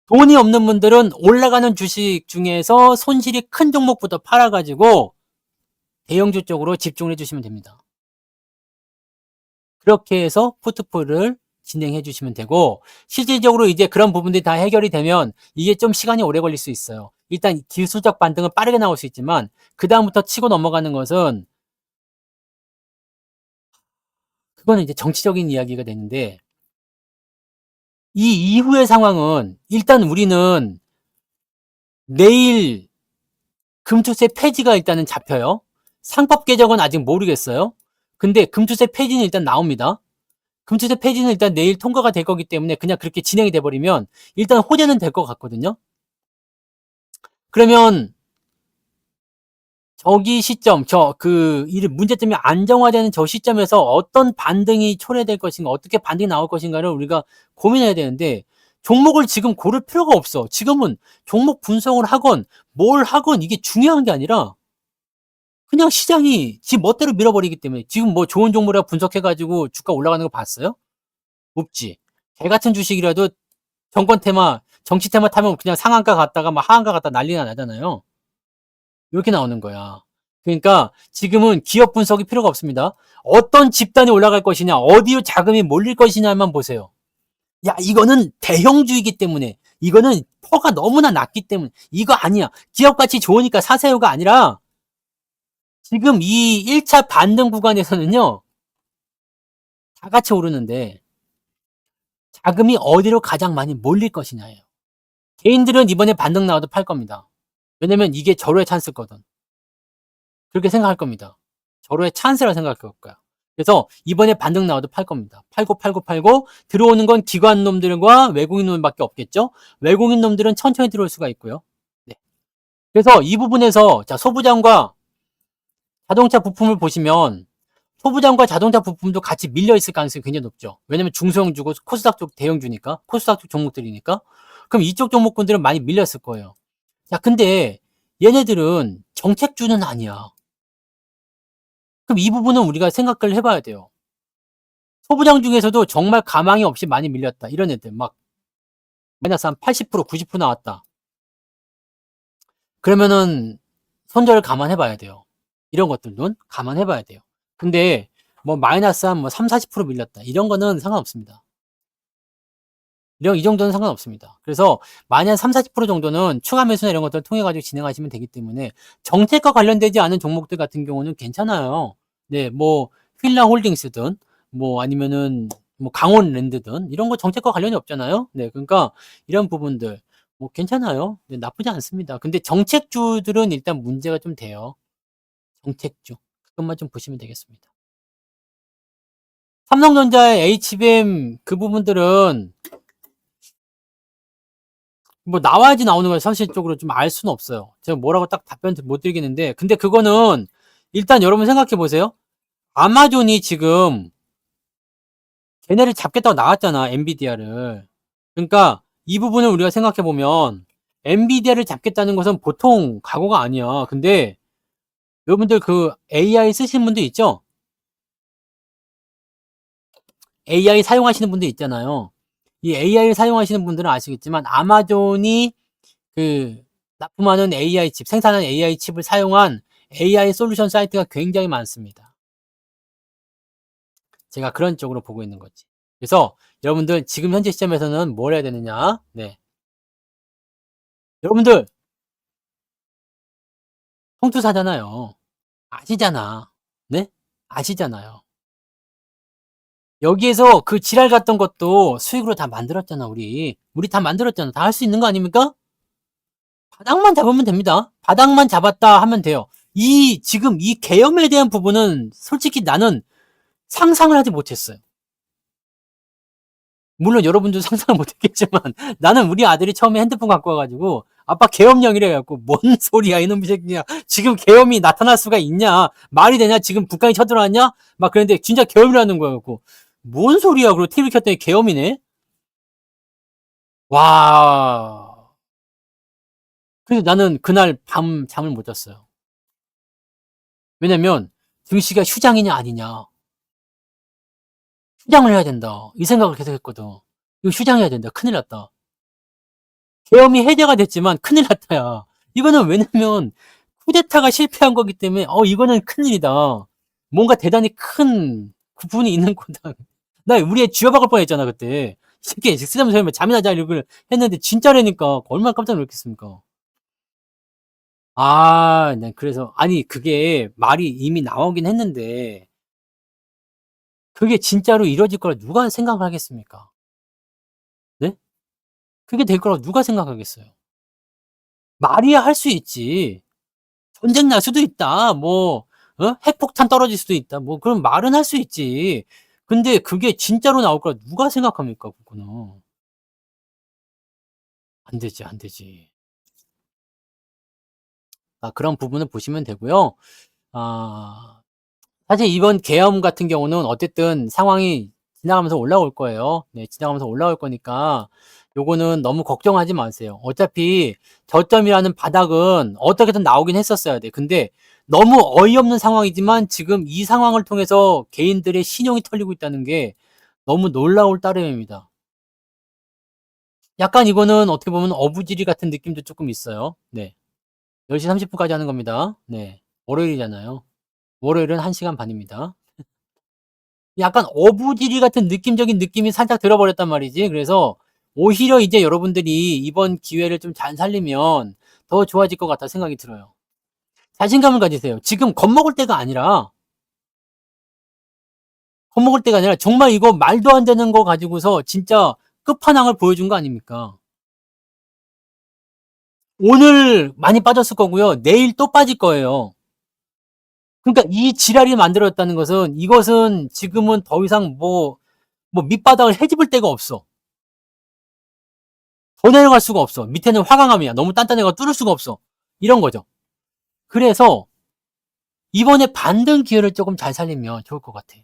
돈이 없는 분들은 올라가는 주식 중에서 손실이 큰 종목부터 팔아가지고 대형주 쪽으로 집중을 해주시면 됩니다. 그렇게 해서 포트폴리오를 진행해 주시면 되고 실질적으로 이제 그런 부분들이 다 해결이 되면 이게 좀 시간이 오래 걸릴 수 있어요. 일단 기술적 반등은 빠르게 나올 수 있지만 그 다음부터 치고 넘어가는 것은 그거는 이제 정치적인 이야기가 되는데, 이 이후의 상황은 일단 우리는 내일 금투세 폐지가 일단은 잡혀요. 상법 개정은 아직 모르겠어요. 근데 금투세 폐지는 일단 나옵니다. 금투세 폐지는 일단 내일 통과가 될 거기 때문에 그냥 그렇게 진행이 돼 버리면 일단 호재는 될 것 같거든요. 그러면 저기 시점, 이 문제점이 안정화되는 저 시점에서 어떤 반등이 초래될 것인가, 어떻게 반등이 나올 것인가를 우리가 고민해야 되는데, 종목을 지금 고를 필요가 없어. 지금은 종목 분석을 하건 뭘 하건 이게 중요한 게 아니라 그냥 시장이 지 멋대로 밀어버리기 때문에. 지금 뭐 좋은 종목이라 분석해가지고 주가 올라가는 거 봤어요? 없지. 개 같은 주식이라도 정권 테마, 정치 테마 타면 그냥 상한가 갔다가 막 하한가 갔다 난리가 나잖아요. 이렇게 나오는 거야. 그러니까 지금은 기업 분석이 필요가 없습니다. 어떤 집단이 올라갈 것이냐, 어디로 자금이 몰릴 것이냐만 보세요. 야, 이거는 대형주이기 때문에, 이거는 퍼가 너무나 낮기 때문에, 이거 아니야. 기업 가치 좋으니까 사세요가 아니라, 지금 이 1차 반등 구간에서는요, 다 같이 오르는데, 자금이 어디로 가장 많이 몰릴 것이냐예요. 개인들은 이번에 반등 나와도 팔 겁니다. 왜냐면 이게 절호의 찬스거든. 그렇게 생각할 겁니다. 절호의 찬스라 생각할 거야. 그래서 이번에 반등 나와도 팔 겁니다. 팔고 들어오는 건 기관 놈들과 외국인 놈들밖에 없겠죠. 외국인 놈들은 천천히 들어올 수가 있고요. 네. 그래서 이 부분에서 자, 소부장과 자동차 부품을 보시면 소부장과 자동차 부품도 같이 밀려 있을 가능성이 굉장히 높죠. 왜냐면 중소형주고 코스닥 쪽 대형주니까, 코스닥 쪽 종목들이니까. 그럼 이쪽 종목군들은 많이 밀렸을 거예요. 자, 근데 얘네들은 정책주는 아니야. 그럼 이 부분은 우리가 생각을 해봐야 돼요. 소부장 중에서도 정말 가망이 없이 많이 밀렸다. 이런 애들 막 마이너스 한 80%, 90% 나왔다. 그러면은 손절을 감안해봐야 돼요. 이런 것들은 감안해봐야 돼요. 근데 뭐 마이너스 한 뭐 3, 40% 밀렸다. 이런 거는 상관없습니다. 이 정도는 상관없습니다. 그래서 만약 3, 40% 정도는 추가 매수나 이런 것들을 통해 가지고 진행하시면 되기 때문에 정책과 관련되지 않은 종목들 같은 경우는 괜찮아요. 네, 뭐 휠라 홀딩스든 뭐 아니면은 뭐 강원랜드든 이런 거 정책과 관련이 없잖아요. 네, 그러니까 이런 부분들 뭐 괜찮아요. 네, 나쁘지 않습니다. 근데 정책주들은 일단 문제가 좀 돼요. 정책주. 그것만 좀 보시면 되겠습니다. 삼성전자의 HBM 그 부분들은 뭐 나와야지 나오는 걸 현실적으로 좀 알 수는 없어요. 제가 뭐라고 딱 답변 못 드리겠는데, 근데 그거는 일단 여러분 생각해 보세요. 아마존이 지금 걔네를 잡겠다고 나왔잖아, 엔비디아를. 그러니까 이 부분을 우리가 생각해 보면 엔비디아를 잡겠다는 것은 보통 각오가 아니야. 근데 여러분들 그 AI 쓰시는 분들 있죠? AI 사용하시는 분들 있잖아요. 이 AI를 사용하시는 분들은 아시겠지만 아마존이 그 납품하는 AI 칩, 생산하는 AI 칩을 사용한 AI 솔루션 사이트가 굉장히 많습니다. 제가 그런 쪽으로 보고 있는 거지. 그래서 여러분들 지금 현재 시점에서는 뭘 해야 되느냐? 네. 여러분들 통투사잖아요. 아시잖아. 네? 아시잖아요. 여기에서 그 지랄 갔던 것도 수익으로 다 만들었잖아, 우리. 우리 다 만들었잖아. 다 할 수 있는 거 아닙니까? 바닥만 잡으면 됩니다. 바닥만 잡았다 하면 돼요. 지금 이 계엄에 대한 부분은 솔직히 나는 상상을 하지 못했어요. 물론 여러분도 상상을 못했겠지만 나는 우리 아들이 처음에 핸드폰 갖고 와가지고 아빠 계엄령이래 갖고 뭔 소리야 이놈의 새끼야. 지금 계엄이 나타날 수가 있냐, 말이 되냐, 지금 북한이 쳐들어왔냐 막 그랬는데 진짜 계엄이라는 거야 갖고 뭔 소리야. 그리고 TV 켰더니 계엄이네. 와. 그래서 나는 그날 밤 잠을 못 잤어요. 왜냐면 증시가 휴장이냐 아니냐, 휴장을 해야 된다 이 생각을 계속 했거든. 이거 휴장해야 된다, 큰일 났다. 계엄이 해제가 됐지만 큰일 났다야. 이거는 왜냐면 쿠데타가 실패한 거기 때문에 이거는 큰일이다. 뭔가 대단히 큰 부분이 있는 거다. 나 우리 애 쥐어박을 뻔했잖아 그때. 이 새끼 쓰다면서 잠이나 자 이걸 했는데 진짜라니까 얼마나 깜짝 놀랐겠습니까. 네, 그래서 아니 그게 말이 이미 나오긴 했는데 그게 진짜로 이루어질 거라 누가 생각을 하겠습니까? 네? 그게 될 거라고 누가 생각하겠어요? 말이야 할 수 있지. 전쟁 날 수도 있다. 뭐 핵폭탄 떨어질 수도 있다. 뭐 그런 말은 할 수 있지. 근데 그게 진짜로 나올 거라 누가 생각합니까 그거는. 안 되지, 안 되지. 그런 부분을 보시면 되고요. 아 사실 이번 계엄 같은 경우는 어쨌든 상황이 지나가면서 올라올 거예요. 네, 지나가면서 올라올 거니까 요거는 너무 걱정하지 마세요. 어차피 저점이라는 바닥은 어떻게든 나오긴 했었어야 돼. 근데 너무 어이없는 상황이지만 지금 이 상황을 통해서 개인들의 신용이 털리고 있다는 게 너무 놀라울 따름입니다. 약간 이거는 어떻게 보면 어부지리 같은 느낌도 조금 있어요. 네. 10시 30분까지 하는 겁니다. 네. 월요일이잖아요. 월요일은 1시간 반입니다. 약간 어부지리 같은 느낌적인 느낌이 살짝 들어버렸단 말이지. 그래서 오히려 이제 여러분들이 이번 기회를 좀 잘 살리면 더 좋아질 것 같다 생각이 들어요. 자신감을 가지세요. 지금 겁먹을 때가 아니라 정말 이거 말도 안 되는 거 가지고서 진짜 끝판왕을 보여준 거 아닙니까? 오늘 많이 빠졌을 거고요. 내일 또 빠질 거예요. 그러니까 이 지랄이 만들어졌다는 것은 이것은 지금은 더 이상 뭐 밑바닥을 헤집을 데가 없어. 더 내려갈 수가 없어. 밑에는 화강암이야. 너무 단단해가 뚫을 수가 없어. 이런 거죠. 그래서 이번에 반등 기회를 조금 잘 살리면 좋을 것 같아.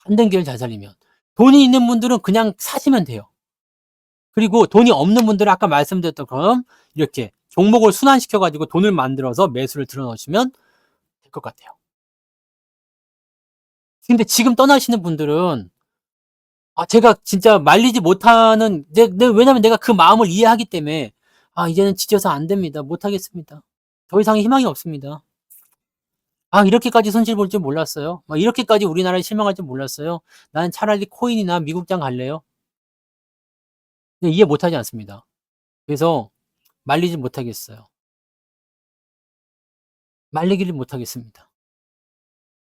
반등 기회를 잘 살리면. 돈이 있는 분들은 그냥 사시면 돼요. 그리고 돈이 없는 분들은 아까 말씀드렸던 것처럼 이렇게 종목을 순환시켜가지고 돈을 만들어서 매수를 들어넣으시면 될 것 같아요. 근데 지금 떠나시는 분들은 제가 진짜 말리지 못하는 왜냐면 내가 그 마음을 이해하기 때문에 이제는 지쳐서 안 됩니다. 못하겠습니다. 더 이상의 희망이 없습니다. 이렇게까지 손실 볼 줄 몰랐어요. 이렇게까지 우리나라에 실망할 줄 몰랐어요. 나는 차라리 코인이나 미국장 갈래요. 이해 못하지 않습니다. 그래서 말리지 못하겠어요. 말리기를 못하겠습니다.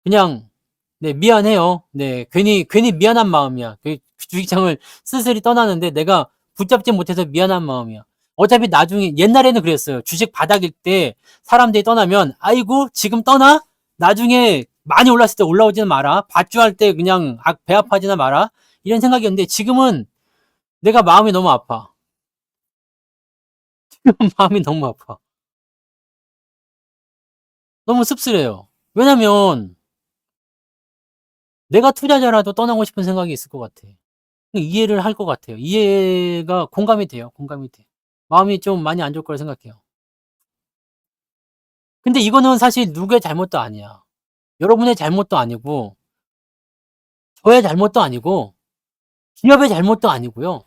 그냥 네, 미안해요. 네, 괜히 미안한 마음이야. 그 주식장을 쓸쓸히 떠나는데 내가 붙잡지 못해서 미안한 마음이야. 어차피 나중에 옛날에는 그랬어요. 주식 바닥일 때 사람들이 떠나면 아이고 지금 떠나? 나중에 많이 올랐을 때 올라오지는 마라. 밧줄할 때 그냥 배 아파지나 마라. 이런 생각이었는데 지금은 내가 마음이 너무 아파. 지금 마음이 너무 아파. 너무 씁쓸해요. 왜냐면 내가 투자자라도 떠나고 싶은 생각이 있을 것 같아. 이해를 할 것 같아요. 이해가 공감이 돼요. 공감이 돼. 마음이 좀 많이 안 좋을 거라 생각해요. 근데 이거는 사실 누구의 잘못도 아니야. 여러분의 잘못도 아니고 저의 잘못도 아니고 기업의 잘못도 아니고요.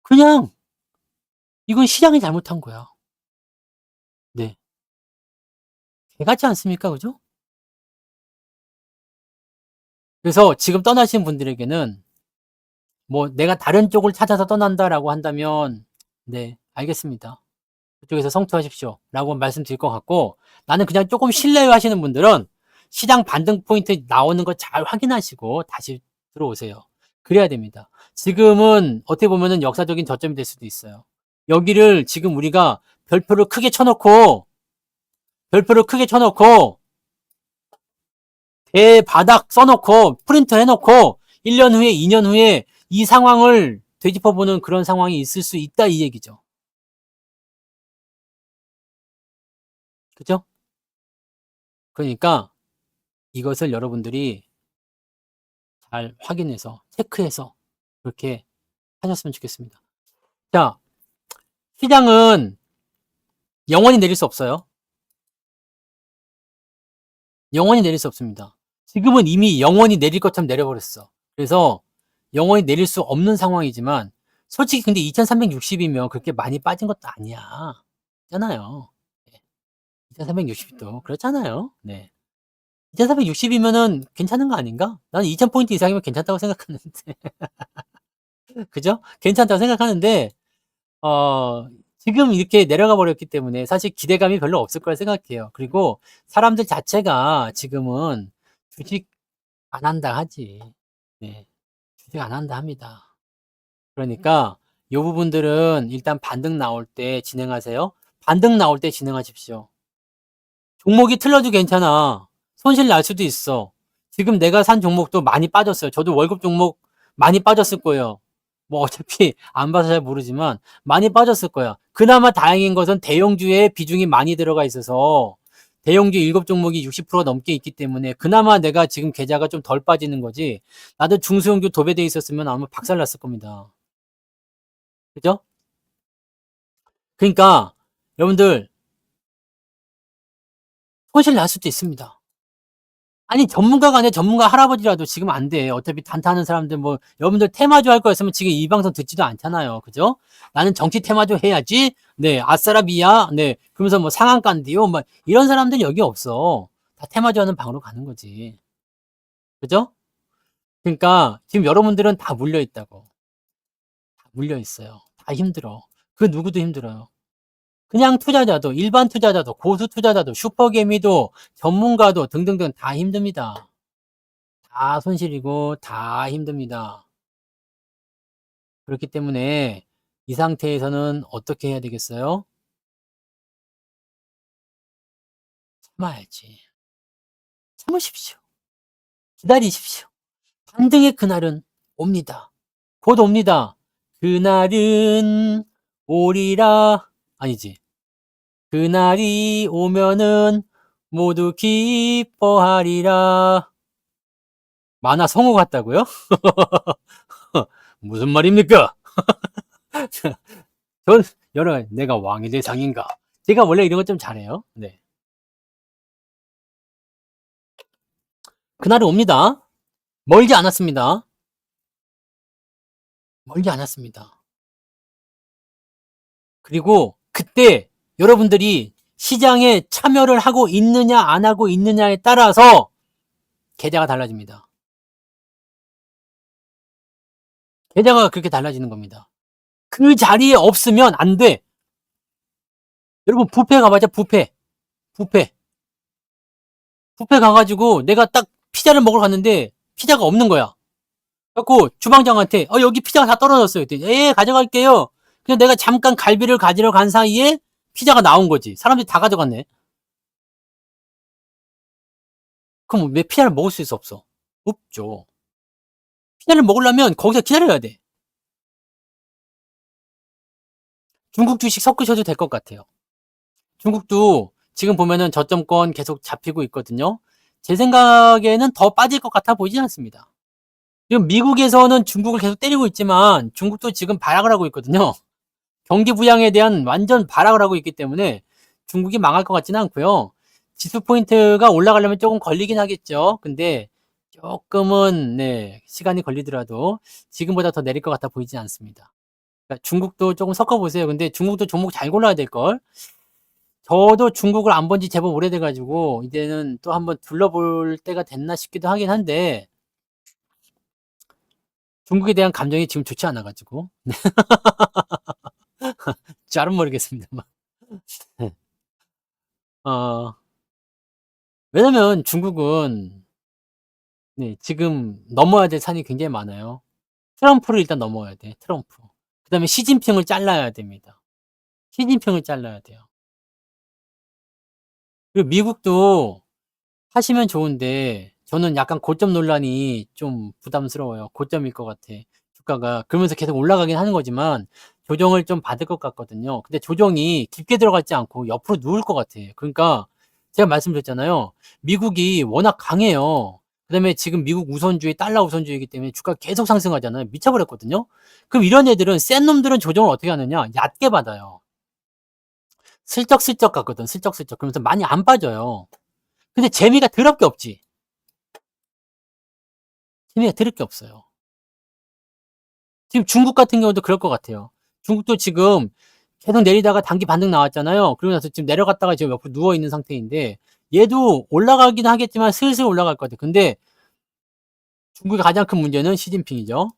그냥 이건 시장이 잘못한 거야. 네. 개 같지 않습니까? 그죠? 그래서 지금 떠나신 분들에게는 뭐 내가 다른 쪽을 찾아서 떠난다라고 한다면 네, 알겠습니다. 그쪽에서 성투하십시오. 라고 말씀드릴 것 같고 나는 그냥 조금 신뢰하시는 분들은 시장 반등 포인트 나오는 거 잘 확인하시고 다시 들어오세요. 그래야 됩니다. 지금은 어떻게 보면은 역사적인 저점이 될 수도 있어요. 여기를 지금 우리가 별표를 크게 쳐놓고 대바닥 써놓고 프린터 해놓고 1년 후에 2년 후에 이 상황을 되짚어보는 그런 상황이 있을 수 있다 이 얘기죠. 그죠? 그러니까 이것을 여러분들이 잘 확인해서 체크해서 그렇게 하셨으면 좋겠습니다. 자, 시장은 영원히 내릴 수 없어요. 영원히 내릴 수 없습니다. 지금은 이미 영원히 내릴 것처럼 내려버렸어. 그래서 영원히 내릴 수 없는 상황이지만 솔직히 근데 2360이면 그렇게 많이 빠진 것도 아니야. 있잖아요. 2360도 그렇잖아요. 네. 2360이면은 괜찮은 거 아닌가? 나는 2000포인트 이상이면 괜찮다고 생각하는데. 그죠? 괜찮다고 생각하는데, 지금 이렇게 내려가 버렸기 때문에 사실 기대감이 별로 없을 거라 생각해요. 그리고 사람들 자체가 지금은 주식 안 한다 하지. 네. 주식 안 한다 합니다. 그러니까 요 부분들은 일단 반등 나올 때 진행하세요. 반등 나올 때 진행하십시오. 종목이 틀려도 괜찮아. 손실 날 수도 있어. 지금 내가 산 종목도 많이 빠졌어요. 저도 월급 종목 많이 빠졌을 거예요. 뭐 어차피 안 봐서 잘 모르지만 많이 빠졌을 거야. 그나마 다행인 것은 대형주에 비중이 많이 들어가 있어서 대형주 7종목이 60% 넘게 있기 때문에 그나마 내가 지금 계좌가 좀 덜 빠지는 거지. 나도 중소형주 도배돼 있었으면 아마 박살 났을 겁니다. 그죠? 그러니까 여러분들 손실 날 수도 있습니다. 아니 전문가가 아니라 전문가 할아버지라도 지금 안 돼. 어차피 단타하는 사람들 뭐 여러분들 테마주 할 거였으면 지금 이 방송 듣지도 않잖아요. 그죠? 나는 정치 테마주 해야지. 네, 아싸라비야. 네, 그러면서 뭐 상한가인데요. 뭐 이런 사람들이 여기 없어. 다 테마주 하는 방으로 가는 거지. 그죠? 그러니까 지금 여러분들은 다 물려 있다고. 다 물려 있어요. 다 힘들어. 그 누구도 힘들어요. 그냥 투자자도, 일반 투자자도, 고수 투자자도, 슈퍼개미도, 전문가도 등등등 다 힘듭니다. 다 손실이고 다 힘듭니다. 그렇기 때문에 이 상태에서는 어떻게 해야 되겠어요? 참아야지. 참으십시오. 기다리십시오. 반등의 그날은 옵니다. 곧 옵니다. 그날은 오리라. 아니지. 그날이 오면은 모두 기뻐하리라. 만화 성우 같다고요? 무슨 말입니까? 전 내가 왕이 될 상인가? 제가 원래 이런 거 좀 잘해요. 네. 그날은 옵니다. 멀지 않았습니다. 멀지 않았습니다. 그리고 그때 여러분들이 시장에 참여를 하고 있느냐 안 하고 있느냐에 따라서 계좌가 달라집니다. 계좌가 그렇게 달라지는 겁니다. 그 자리에 없으면 안 돼. 여러분 뷔페 가봐자. 뷔페 가가지고 내가 딱 피자를 먹으러 갔는데 피자가 없는 거야. 그래갖고 주방장한테 여기 피자가 다 떨어졌어요. 그랬더니 예, 가져갈게요. 그냥 내가 잠깐 갈비를 가지러 간 사이에 피자가 나온 거지. 사람들이 다 가져갔네. 그럼 왜 피자를 먹을 수 있어 없어? 없죠. 피자를 먹으려면 거기서 기다려야 돼. 중국 주식 섞으셔도 될 것 같아요. 중국도 지금 보면은 저점권 계속 잡히고 있거든요. 제 생각에는 더 빠질 것 같아 보이진 않습니다. 지금 미국에서는 중국을 계속 때리고 있지만 중국도 지금 발악을 하고 있거든요. 경기 부양에 대한 완전 발악을 하고 있기 때문에 중국이 망할 것 같지는 않고요. 지수 포인트가 올라가려면 조금 걸리긴 하겠죠. 근데 조금은 네, 시간이 걸리더라도 지금보다 더 내릴 것 같아 보이진 않습니다. 그러니까 중국도 조금 섞어보세요. 근데 중국도 종목 잘 골라야 될걸. 저도 중국을 안 본 지 제법 오래돼가지고 이제는 또 한번 둘러볼 때가 됐나 싶기도 하긴 한데 중국에 대한 감정이 지금 좋지 않아가지고 잘은 모르겠습니다만 어, 왜냐면 중국은 네, 지금 넘어야 될 산이 굉장히 많아요. 트럼프를 일단 넘어야 돼. 트럼프. 그 다음에 시진핑을 잘라야 됩니다. 시진핑을 잘라야 돼요. 그리고 미국도 하시면 좋은데 저는 약간 고점 논란이 좀 부담스러워요. 고점일 것 같아. 주가가. 그러면서 계속 올라가긴 하는 거지만 조정을 좀 받을 것 같거든요. 근데 조정이 깊게 들어가지 않고 옆으로 누울 것 같아. 그러니까 제가 말씀드렸잖아요. 미국이 워낙 강해요. 그다음에 지금 미국 우선주의, 달러 우선주의이기 때문에 주가가 계속 상승하잖아요. 미쳐버렸거든요. 그럼 이런 애들은 센 놈들은 조정을 어떻게 하느냐? 얕게 받아요. 슬쩍슬쩍 갔거든. 슬쩍슬쩍. 그러면서 많이 안 빠져요. 근데 재미가 더럽게 없지. 재미가 더럽게 없어요. 지금 중국 같은 경우도 그럴 것 같아요. 중국도 지금 계속 내리다가 단기 반등 나왔잖아요. 그러고 나서 지금 내려갔다가 지금 옆으로 누워있는 상태인데 얘도 올라가긴 하겠지만 슬슬 올라갈 것 같아요. 근데 중국의 가장 큰 문제는 시진핑이죠.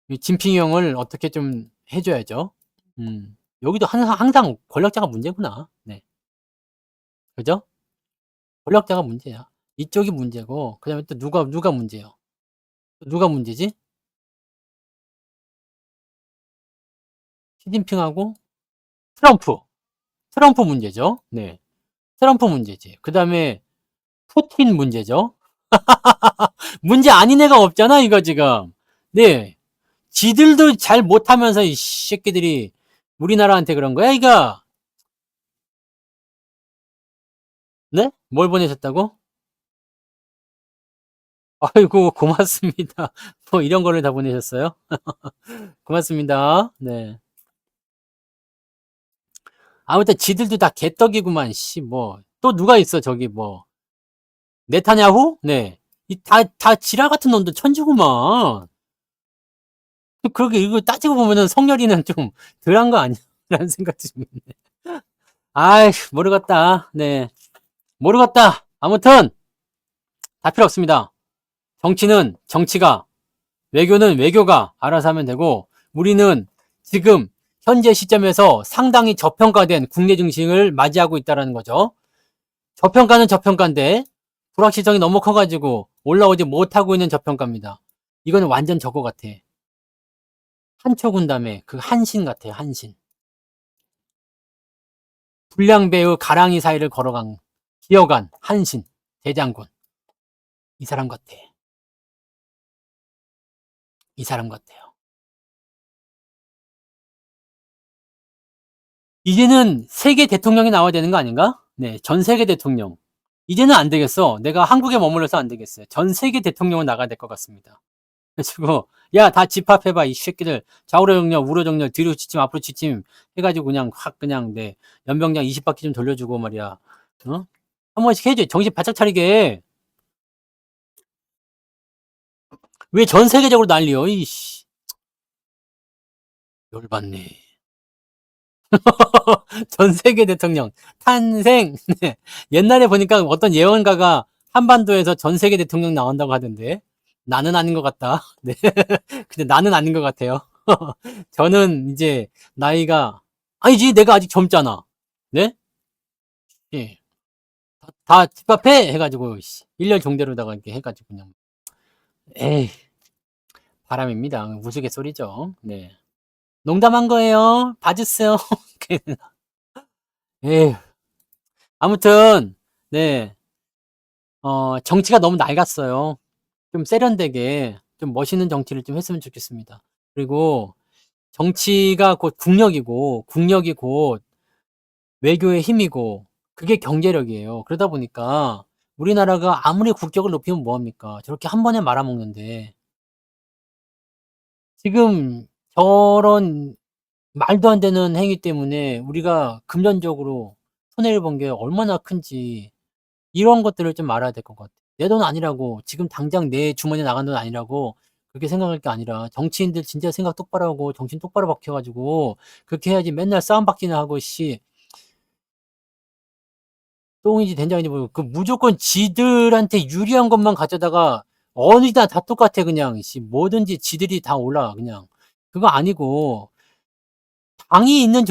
이 진핑이 형을 어떻게 좀 해줘야죠. 여기도 항상 권력자가 문제구나. 네. 그죠? 권력자가 문제야. 이쪽이 문제고, 그 다음에 또 누가 문제예요? 누가 문제지? 시진핑하고 트럼프. 트럼프 문제죠. 네. 트럼프 문제지. 그 다음에 푸틴 문제죠. 문제 아닌 애가 없잖아, 이거 지금. 네. 지들도 잘 못하면서 이 새끼들이 우리나라한테 그런 거야, 이거. 네? 뭘 보내셨다고? 아이고, 고맙습니다. 뭐 이런 거를 다 보내셨어요? 고맙습니다. 네. 아무튼 지들도 다 개떡이구만, 씨, 뭐. 또 누가 있어, 저기 뭐. 네타냐후? 네. 다 지라 같은 놈들 천지구만. 그렇게 이거 따지고 보면은 성렬이는 좀 덜한 거 아니야? 라는 생각도 좀 있네. 아이, 모르겠다. 네. 모르겠다. 아무튼, 다 필요 없습니다. 정치는 정치가, 외교는 외교가 알아서 하면 되고, 우리는 지금 현재 시점에서 상당히 저평가된 국내 증시를 맞이하고 있다는 거죠. 저평가는 저평가인데, 불확실성이 너무 커가지고 올라오지 못하고 있는 저평가입니다. 이거는 완전 저거 같아. 한초군담의 그 한신 같아요, 한신. 불량배의 가랑이 사이를 걸어간, 기어간 한신, 대장군. 이 사람 같아. 이 사람 같아요. 이제는 세계 대통령이 나와야 되는 거 아닌가? 네, 전 세계 대통령. 이제는 안 되겠어. 내가 한국에 머물러서 안 되겠어요. 전 세계 대통령은 나가야 될 것 같습니다. 그래가지고, 야, 다 집합해봐, 이 새끼들. 좌우로 정렬, 우로 정렬, 뒤로 지침, 앞으로 지침 해가지고 그냥 확 그냥 내 연병장 20바퀴 좀 돌려주고 말이야. 어? 한 번씩 해줘. 정신 바짝 차리게. 왜 전 세계적으로 난리여, 이씨. 열받네. 전 세계 대통령 탄생. 네. 옛날에 보니까 어떤 예언가가 한반도에서 전 세계 대통령 나온다고 하던데 나는 아닌 것 같다. 네. 근데 나는 아닌 것 같아요. 저는 이제 나이가 아니지 내가 아직 젊잖아. 네? 예. 다 집합해 해가지고 1년 종대로다가 이렇게 해가지고 그냥 에이 바람입니다. 우스갯소리죠. 네. 농담한 거예요. 봐주세요. 에이 아무튼 네. 정치가 너무 낡았어요. 좀 세련되게 좀 멋있는 정치를 좀 했으면 좋겠습니다. 그리고 정치가 곧 국력이고 국력이 곧 외교의 힘이고 그게 경제력이에요. 그러다 보니까 우리나라가 아무리 국격을 높이면 뭐 합니까? 저렇게 한 번에 말아먹는데 지금 저런 말도 안 되는 행위 때문에 우리가 금전적으로 손해를 본 게 얼마나 큰지 이런 것들을 좀 알아야 될 것 같아요. 내 돈 아니라고 지금 당장 내 주머니에 나간 돈 아니라고 그렇게 생각할 게 아니라 정치인들 진짜 생각 똑바로 하고 정신 똑바로 박혀 가지고 그렇게 해야지 맨날 싸움박기나 하고 씨 똥인지 된장인지 모르고 그 무조건 지들한테 유리한 것만 가져다가 어디다 다 똑같아 그냥 씨 뭐든지 지들이 다 올라가 그냥. 그거 아니고 당이 있는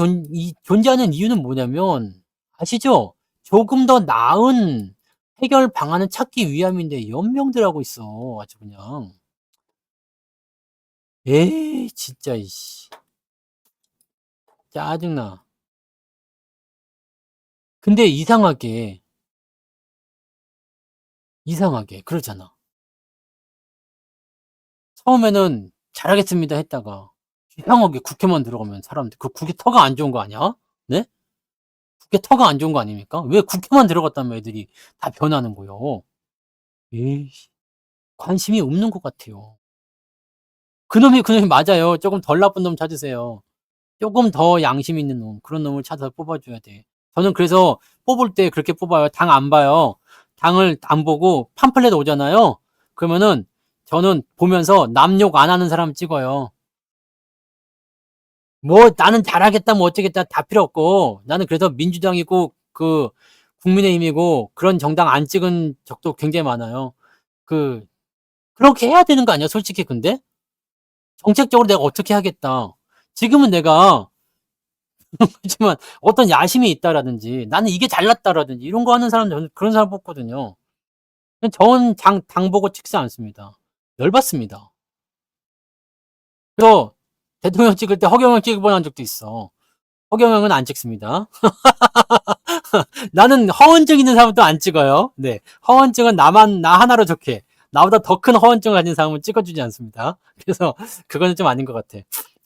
존재하는 이유는 뭐냐면 아시죠? 조금 더 나은 해결 방안을 찾기 위함인데 연명들하고 있어. 아주 그냥. 에이, 진짜, 이씨. 짜증나. 근데 이상하게, 그러잖아. 처음에는 잘하겠습니다 했다가, 이상하게 국회만 들어가면 사람들, 그 국회 터가 안 좋은 거 아니야? 네? 국회 터가 안 좋은 거 아닙니까? 왜 국회만 들어갔다면 애들이 다 변하는 거요? 에이, 관심이 없는 것 같아요. 그놈이 맞아요. 조금 덜 나쁜 놈 찾으세요. 조금 더 양심 있는 놈, 그런 놈을 찾아서 뽑아줘야 돼. 저는 그래서 뽑을 때 그렇게 뽑아요. 당 안 봐요. 당을 안 보고 팜플렛 오잖아요. 그러면은 저는 보면서 남 욕 안 하는 사람 찍어요. 뭐 나는 잘하겠다 뭐 어쩌겠다 다 필요 없고 나는 그래서 민주당이고 그 국민의힘이고 그런 정당 안 찍은 적도 굉장히 많아요. 그 그렇게 해야 되는 거 아니야 솔직히 근데 정책적으로 내가 어떻게 하겠다. 지금은 내가 그렇지만 어떤 야심이 있다라든지 나는 이게 잘났다라든지 이런 거 하는 사람 저는 그런 사람 뽑거든요. 당 보고 찍지 않습니다. 열받습니다. 그래서 대통령 찍을 때 허경영 찍어본 적도 있어. 허경영은 안 찍습니다. 나는 허언증 있는 사람도 안 찍어요. 네. 허언증은 나 하나로 좋게. 나보다 더 큰 허언증을 가진 사람은 찍어주지 않습니다. 그래서 그거는 좀 아닌 것 같아.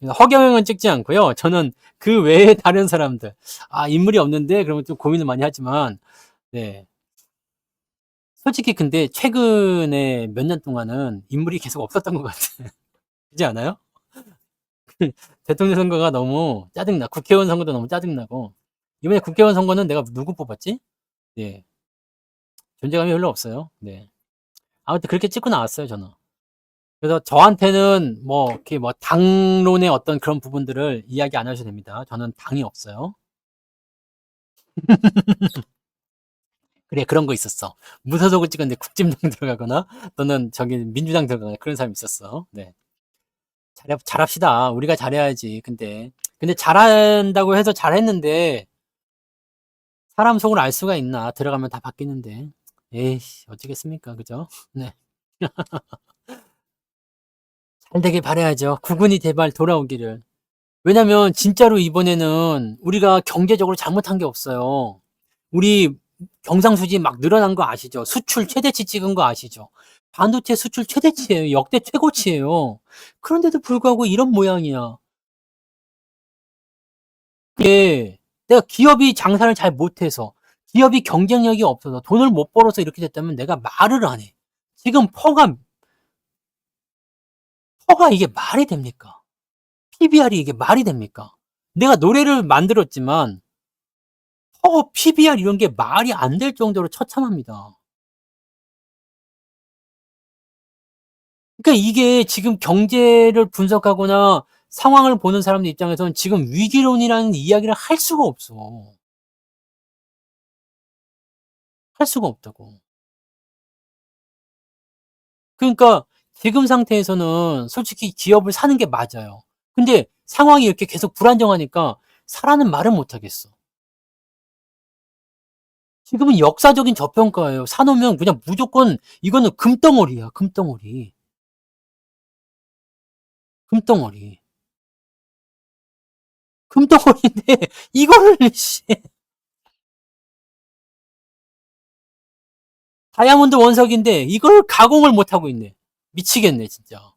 허경영은 찍지 않고요. 저는 그 외에 다른 사람들. 인물이 없는데 그러면 좀 고민을 많이 하지만, 네. 솔직히 근데 최근에 몇 년 동안은 인물이 계속 없었던 것 같아. 그렇지 않아요? 대통령 선거가 너무 짜증나. 국회의원 선거도 너무 짜증나고. 이번에 국회의원 선거는 내가 누구 뽑았지? 네. 존재감이 별로 없어요. 네. 아무튼 그렇게 찍고 나왔어요, 저는. 그래서 저한테는 이렇게 당론의 어떤 그런 부분들을 이야기 안 하셔도 됩니다. 저는 당이 없어요. 그래, 그런 거 있었어. 무소속을 찍었는데 국진당 들어가거나 또는 저기 민주당 들어가거나 그런 사람이 있었어. 네. 잘합시다. 우리가 잘해야지. 근데 잘한다고 해서 잘했는데 사람 속을 알 수가 있나? 들어가면 다 바뀌는데. 에이씨, 어쩌겠습니까? 그죠? 네. 잘 되길 바라야죠. 국군이 제발 돌아오기를. 왜냐면 진짜로 이번에는 우리가 경제적으로 잘못한 게 없어요. 우리 경상수지 막 늘어난 거 아시죠? 수출 최대치 찍은 거 아시죠? 반도체 수출 최대치예요. 역대 최고치예요. 그런데도 불구하고 이런 모양이야. 이게 내가 기업이 장사를 잘 못해서 기업이 경쟁력이 없어서 돈을 못 벌어서 이렇게 됐다면 내가 말을 안 해. 지금 퍼가 이게 말이 됩니까? PBR이 이게 말이 됩니까? 내가 노래를 만들었지만 PBR 이런 게 말이 안 될 정도로 처참합니다. 그러니까 이게 지금 경제를 분석하거나 상황을 보는 사람들 입장에서는 지금 위기론이라는 이야기를 할 수가 없어. 할 수가 없다고. 그러니까 지금 상태에서는 솔직히 기업을 사는 게 맞아요. 근데 상황이 이렇게 계속 불안정하니까 사라는 말을 못 하겠어. 지금은 역사적인 저평가예요. 사놓으면 그냥 무조건 이거는 금덩어리야. 금덩어리. 금덩어리. 금덩어리인데 이거를 다이아몬드 원석인데 이걸 가공을 못 하고 있네. 미치겠네 진짜.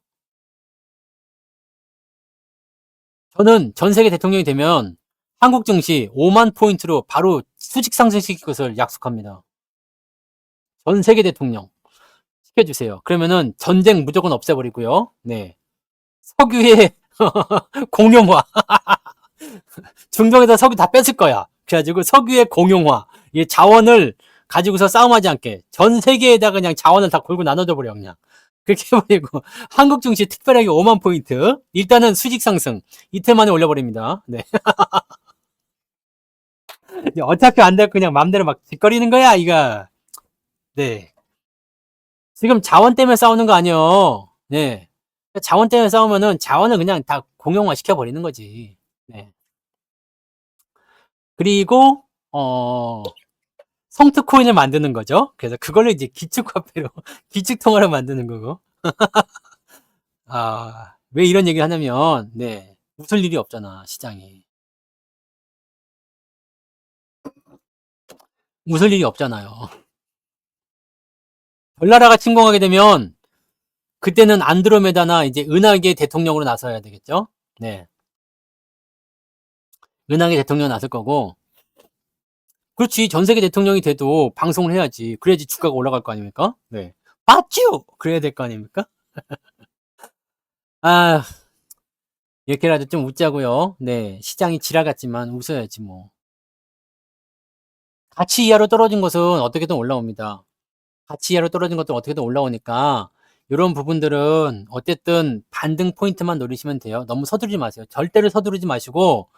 저는 전 세계 대통령이 되면 한국 증시 5만 포인트로 바로 수직 상승시킬 것을 약속합니다. 전 세계 대통령 시켜주세요. 그러면은 전쟁 무조건 없애버리고요. 네. 석유의 공용화. 중동에다 석유 다 뺐을 거야. 그래가지고 석유의 공용화. 이 자원을 가지고서 싸움하지 않게 전 세계에다 그냥 자원을 다 골고 나눠줘 버려 그냥. 그렇게 해버리고 한국 증시 특별하게 5만 포인트. 일단은 수직 상승 이틀 만에 올려버립니다. 네. 어차피 안 될 그냥 맘대로 막 짓거리는 거야 이거. 네. 지금 자원 때문에 싸우는 거 아니요. 네. 자원 때문에 싸우면은 자원을 그냥 다 공용화 시켜버리는 거지. 네. 그리고 성트 코인을 만드는 거죠. 그래서 그걸로 이제 기축 화폐로 기축 통화로 만드는 거고. 왜 이런 얘기를 하냐면 네. 웃을 일이 없잖아, 시장이. 웃을 일이 없잖아요. 별나라가 침공하게 되면 그때는 안드로메다나 이제 은하계 대통령으로 나서야 되겠죠. 네. 은하계 대통령 나설 거고. 그렇지. 전 세계 대통령이 돼도 방송을 해야지. 그래야지 주가가 올라갈 거 아닙니까? 네. 맞죠? 그래야 될 거 아닙니까? 아, 이렇게라도 좀 웃자고요. 네. 시장이 지랄 같지만 웃어야지 뭐. 가치 이하로 떨어진 것은 어떻게든 올라옵니다. 가치 이하로 떨어진 것도 어떻게든 올라오니까 이런 부분들은 어쨌든 반등 포인트만 노리시면 돼요. 너무 서두르지 마세요. 절대로 서두르지 마시고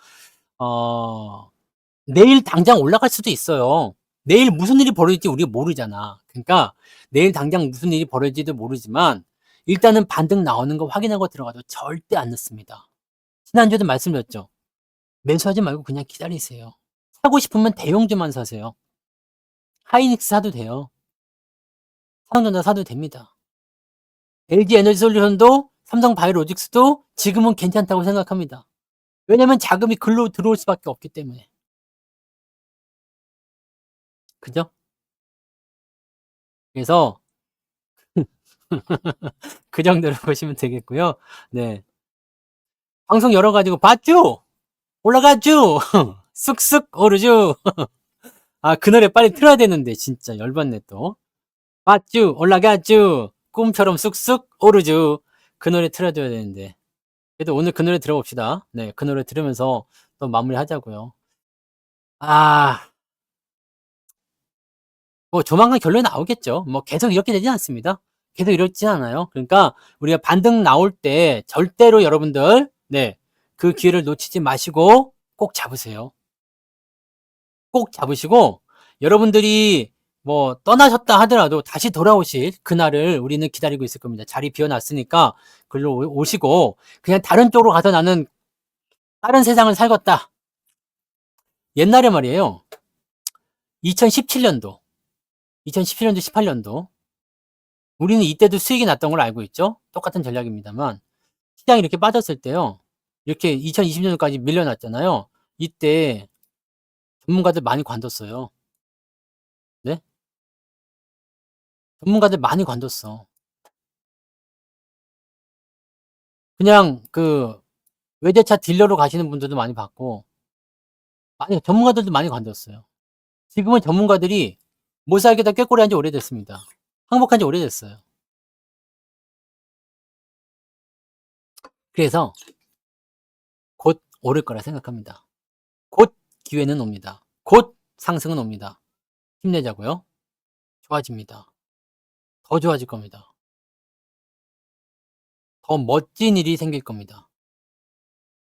내일 당장 올라갈 수도 있어요. 내일 무슨 일이 벌어질지 우리가 모르잖아. 그러니까 내일 당장 무슨 일이 벌어질지도 모르지만 일단은 반등 나오는 거 확인하고 들어가도 절대 안 늦습니다. 지난주에도 말씀드렸죠. 매수하지 말고 그냥 기다리세요. 사고 싶으면 대형주만 사세요. 하이닉스 사도 돼요. 삼성전자 사도 됩니다. LG 에너지 솔루션도 삼성바이오로직스도 지금은 괜찮다고 생각합니다. 왜냐면 자금이 글로 들어올 수밖에 없기 때문에. 그죠? 그래서 그 정도로 보시면 되겠고요. 네. 방송 열어 가지고 봤죠? 올라갔죠? 쑥쑥 오르죠? 아, 그 노래 빨리 틀어야 되는데 진짜 열받네 또. 봤죠? 올라갔죠? 꿈처럼 쑥쑥 오르죠? 그 노래 틀어줘야 되는데. 그래도 오늘 그 노래 들어봅시다. 네, 그 노래 들으면서 또 마무리하자고요. 아, 뭐 조만간 결론이 나오겠죠. 뭐 계속 이렇게 되진 않습니다. 계속 이렇진 않아요. 그러니까 우리가 반등 나올 때 절대로 여러분들, 네, 그 기회를 놓치지 마시고 꼭 잡으세요. 꼭 잡으시고 여러분들이 뭐 떠나셨다 하더라도 다시 돌아오실 그날을 우리는 기다리고 있을 겁니다. 자리 비워놨으니까 글로 오시고 그냥 다른 쪽으로 가서 나는 다른 세상을 살겠다. 옛날에 말이에요. 2017년도, 2017년도, 18년도 우리는 이때도 수익이 났던 걸 알고 있죠. 똑같은 전략입니다만 시장이 이렇게 빠졌을 때요. 이렇게 2020년까지 밀려났잖아요. 이때 전문가들 많이 관뒀어요. 네? 전문가들 많이 관뒀어. 그냥 그 외제차 딜러로 가시는 분들도 많이 봤고 많이 전문가들도 많이 관뒀어요. 지금은 전문가들이 못 살겠다 꾀꼬리 한지 오래됐습니다. 항복한 지 오래됐어요. 그래서 곧 오를 거라 생각합니다. 곧 기회는 옵니다. 곧 상승은 옵니다. 힘내자고요. 좋아집니다. 더 좋아질 겁니다. 더 멋진 일이 생길 겁니다.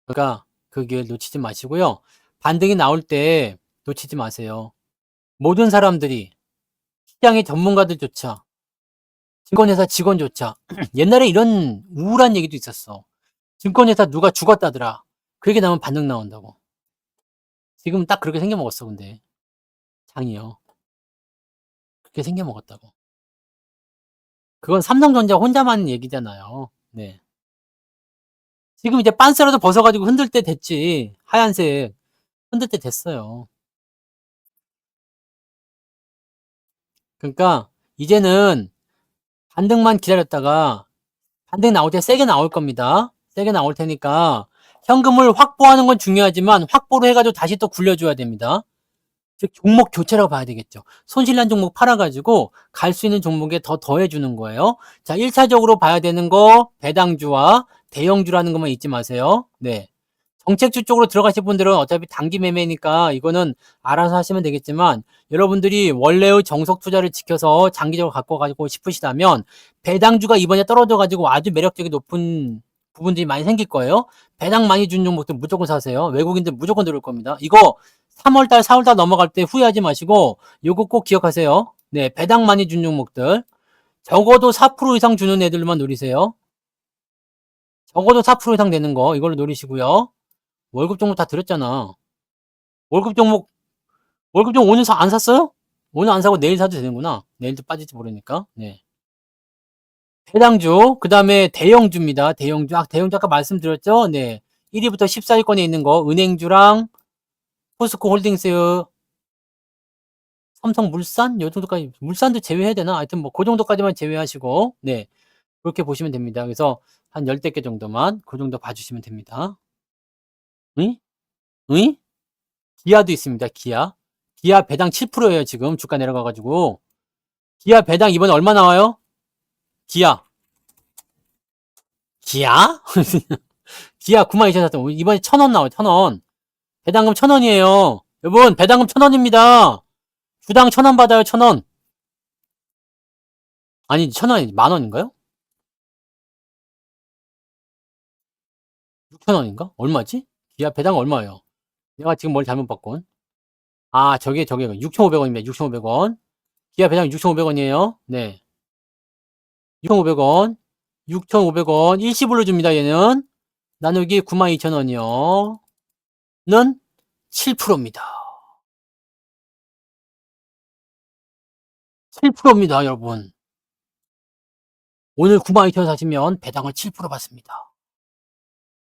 그러니까 그 기회를 놓치지 마시고요. 반등이 나올 때 놓치지 마세요. 모든 사람들이 시장의 전문가들조차 증권회사 직원조차 옛날에 이런 우울한 얘기도 있었어. 증권회사 누가 죽었다더라. 그 얘기 나오면 반등 나온다고. 지금 딱 그렇게 생겨먹었어 근데 장이요. 그렇게 생겨먹었다고. 그건 삼성전자 혼자만 얘기잖아요. 네. 지금 이제 빤스라도 벗어가지고 흔들 때 됐지. 하얀색 흔들 때 됐어요. 그러니까 이제는 반등만 기다렸다가 반등 나올 때 세게 나올 겁니다. 세게 나올 테니까 현금을 확보하는 건 중요하지만 확보를 해가지고 다시 또 굴려줘야 됩니다. 즉 종목 교체라고 봐야 되겠죠. 손실난 종목 팔아가지고 갈 수 있는 종목에 더 더해주는 거예요. 자, 1차적으로 봐야 되는 거 배당주와 대형주라는 것만 잊지 마세요. 네. 정책주 쪽으로 들어가실 분들은 어차피 단기 매매니까 이거는 알아서 하시면 되겠지만 여러분들이 원래의 정석 투자를 지켜서 장기적으로 갖고 가지고 싶으시다면 배당주가 이번에 떨어져 가지고 아주 매력적이 높은 부분들이 많이 생길 거예요. 배당 많이 준 종목들 무조건 사세요. 외국인들 무조건 들어올 겁니다. 이거 3월달, 4월달 넘어갈 때 후회하지 마시고 요거 꼭 기억하세요. 네, 배당 많이 준 종목들 적어도 4% 이상 주는 애들만 노리세요. 적어도 4% 이상 되는 거 이걸로 노리시고요. 월급 종목 다 드렸잖아. 월급 종목, 월급 종목 오늘 안 샀어요? 오늘 안 사고 내일 사도 되는구나. 내일도 빠질지 모르니까. 네. 해당주, 그 다음에 대형주입니다. 대형주. 아, 대형주 아까 말씀드렸죠? 네. 1위부터 14위권에 있는 거, 은행주랑 포스코 홀딩스, 삼성물산? 요 정도까지, 물산도 제외해야 되나? 하여튼 뭐, 그 정도까지만 제외하시고, 네. 그렇게 보시면 됩니다. 그래서 한 10대 개 정도만, 그 정도 봐주시면 됩니다. 응? 응? 기아도 있습니다. 기아. 기아 배당 7%예요. 지금 주가 내려가가지고. 기아 배당 이번에 얼마 나와요? 기아. 기아? 기아 92,400원. 이번에 1,000원 나와요. 1,000원. 배당금 1,000원이에요. 여러분 배당금 1,000원입니다. 주당 1,000원 받아요. 1,000원. 아니 1,000원이 만원인가요? 6,000원인가? 얼마지? 기아 배당 얼마예요? 내가 지금 뭘 잘못 봤건. 아 저게 6,500원입니다. 6,500원. 기아 배당 6,500원이에요. 네. 6,500원. 6,500원. 일시불로 줍니다. 얘는. 나누기 92,000원이요. 는 7%입니다. 7%입니다, 여러분. 오늘 92,000원 사시면 배당을 7% 받습니다.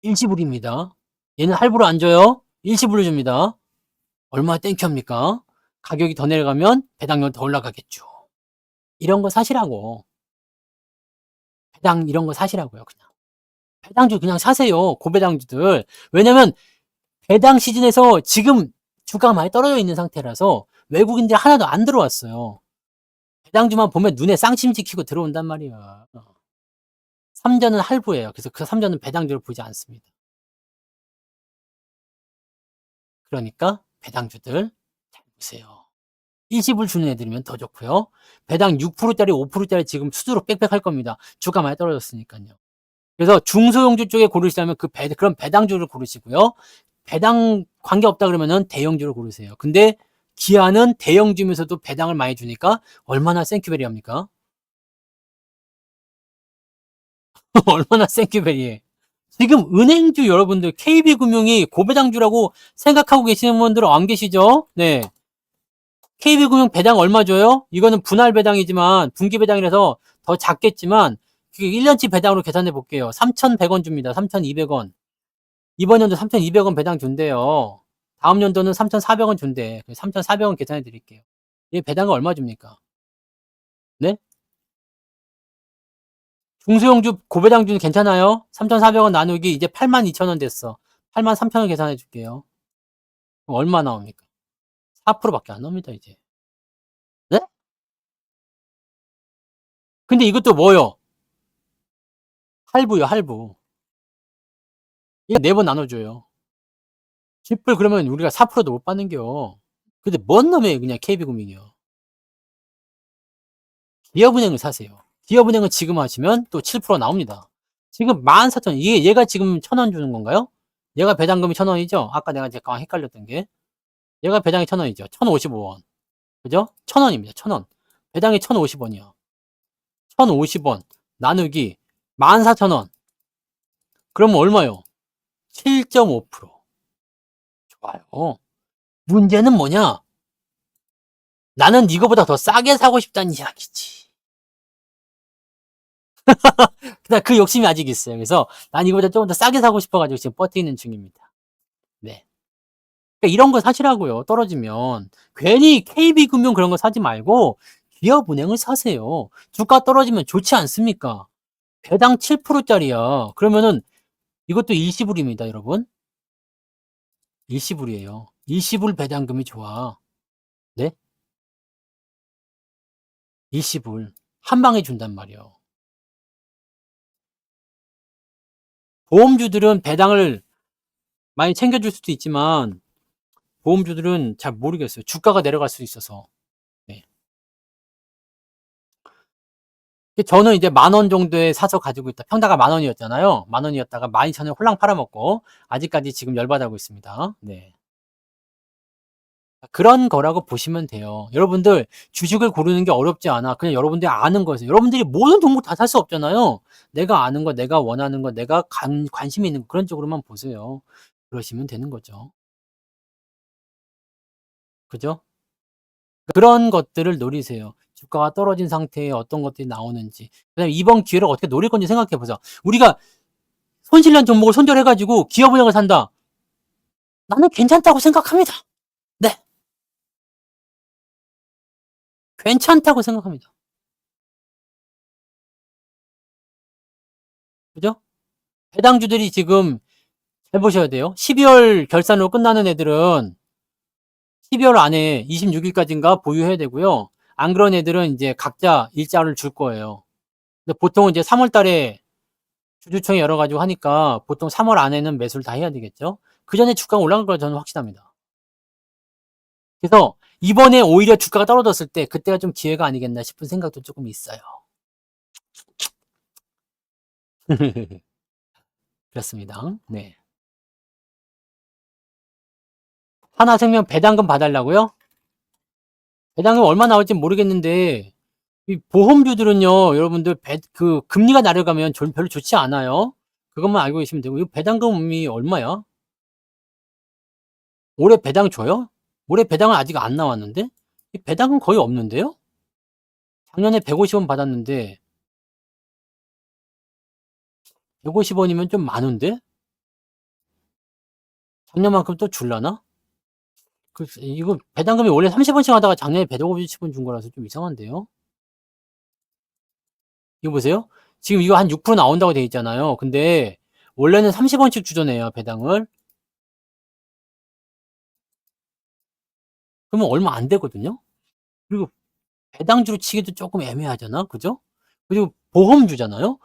일시불입니다. 얘는 할부로 안 줘요. 일시불로 줍니다. 얼마나 땡큐합니까? 가격이 더 내려가면 배당률 더 올라가겠죠. 이런 거 사시라고. 배당 이런 거 사시라고요, 그냥. 배당주 그냥 사세요. 고배당주들. 왜냐면 배당 시즌에서 지금 주가가 많이 떨어져 있는 상태라서 외국인들 하나도 안 들어왔어요. 배당주만 보면 눈에 쌍심지 키고 들어온단 말이야. 삼전은 할부예요. 그래서 그 삼전은 배당주를 보지 않습니다. 그러니까 배당주들 잘 보세요. 일시불 주는 애들이면 더 좋고요. 배당 6%짜리 5%짜리 지금 수두로 빽빽할 겁니다. 주가 많이 떨어졌으니까요. 그래서 중소형주 쪽에 고르시려면 그런 배당주를 고르시고요. 배당 관계없다 그러면은 대형주를 고르세요. 근데 기아는 대형주면서도 배당을 많이 주니까 얼마나 생큐베리합니까? 얼마나 생큐베리해. 지금 은행주 여러분들 KB금융이 고배당주라고 생각하고 계시는 분들은 안 계시죠? 네. KB금융 배당 얼마 줘요? 이거는 분할 배당이지만 분기 배당이라서 더 작겠지만 1년치 배당으로 계산해 볼게요. 3,100원 줍니다. 3,200원. 이번 연도 3,200원 배당 준대요. 다음 연도는 3,400원 준대. 3,400원 계산해 드릴게요. 이 배당은 얼마 줍니까? 네? 중소형주 고배당주는 괜찮아요? 3,400원 나누기 이제 82,000원 됐어. 83,000원 계산해 줄게요. 그럼 얼마 나옵니까? 4%밖에 안 나옵니다, 이제. 네? 근데 이것도 뭐요? 할부요, 할부. 이거 4번 나눠줘요. 10불 그러면 우리가 4%도 못 받는겨. 근데 뭔 놈이에요, 그냥 KB금융이요. 기업은행을 사세요. 기업은행은 지금 하시면 또 7% 나옵니다. 지금 14,000원. 얘가 지금 1,000원 주는 건가요? 얘가 배당금이 1,000원이죠? 아까 내가 잠깐 헷갈렸던 게. 얘가 배당이 1,000원이죠. 1,055원. 그죠? 1,000원입니다. 1,000원. 배당이 1,050원이요. 1,050원 나누기 14,000원. 그러면 얼마요? 7.5%. 좋아요. 문제는 뭐냐? 나는 이거보다 더 싸게 사고 싶다는 이야기지. 그 욕심이 아직 있어요. 그래서 난 이거보다 조금 더 싸게 사고 싶어가지고 지금 버티는 중입니다. 네. 그러니까 이런 거 사시라고요. 떨어지면. 괜히 KB금융 그런 거 사지 말고 기업은행을 사세요. 주가 떨어지면 좋지 않습니까? 배당 7%짜리야. 그러면은 이것도 일시불입니다, 여러분. 일시불이에요. 일시불 배당금이 좋아. 네? 일시불. 한 방에 준단 말이에요. 보험주들은 배당을 많이 챙겨줄 수도 있지만 보험주들은 잘 모르겠어요. 주가가 내려갈 수 있어서. 네. 저는 이제 10,000원 정도에 사서 가지고 있다. 평다가 10,000원이었잖아요. 10,000원이었다가 12,000원에 홀랑 팔아먹고 아직까지 지금 열받아하고 있습니다. 네. 그런 거라고 보시면 돼요. 여러분들 주식을 고르는 게 어렵지 않아. 그냥 여러분들이 아는 거에서. 여러분들이 모든 종목 다 살 수 없잖아요. 내가 아는 거, 내가 원하는 거, 내가 관심이 있는 거 그런 쪽으로만 보세요. 그러시면 되는 거죠. 그죠? 그런 것들을 노리세요. 주가가 떨어진 상태에 어떤 것들이 나오는지. 그다음에 이번 기회를 어떻게 노릴 건지 생각해 보세요. 우리가 손실난 종목을 손절해 가지고 기업은행을 산다. 나는 괜찮다고 생각합니다. 네. 괜찮다고 생각합니다. 그죠? 배당주들이 지금 잘 보셔야 돼요. 12월 결산으로 끝나는 애들은 12월 안에 26일까지인가 보유해야 되고요. 안 그런 애들은 이제 각자 일자를 줄 거예요. 근데 보통은 이제 3월 달에 주주총회 열어가지고 하니까 보통 3월 안에는 매수를 다 해야 되겠죠. 그 전에 주가가 올라갈 걸 저는 확신합니다. 그래서 이번에 오히려 주가가 떨어졌을 때 그때가 좀 기회가 아니겠나 싶은 생각도 조금 있어요. 그렇습니다. 네. 하나생명 배당금 봐달라고요? 배당금 얼마 나올지 모르겠는데 이 보험주들은요, 여러분들 금리가 내려가면 별로 좋지 않아요. 그것만 알고 계시면 되고, 이 배당금이 얼마야? 올해 배당 줘요? 올해 배당은 아직 안 나왔는데? 이 배당은 거의 없는데요? 작년에 150원 받았는데, 150원이면 좀 많은데? 작년만큼 또 줄라나? 이거 배당금이 원래 30원씩 하다가 작년에 150원 준 거라서 좀 이상한데요? 이거 보세요. 지금 이거 한 6% 나온다고 돼 있잖아요. 근데 원래는 30원씩 주잖아요, 배당을. 그러면 얼마 안 되거든요? 그리고 배당주로 치기도 조금 애매하잖아. 그죠? 그리고 보험주잖아요.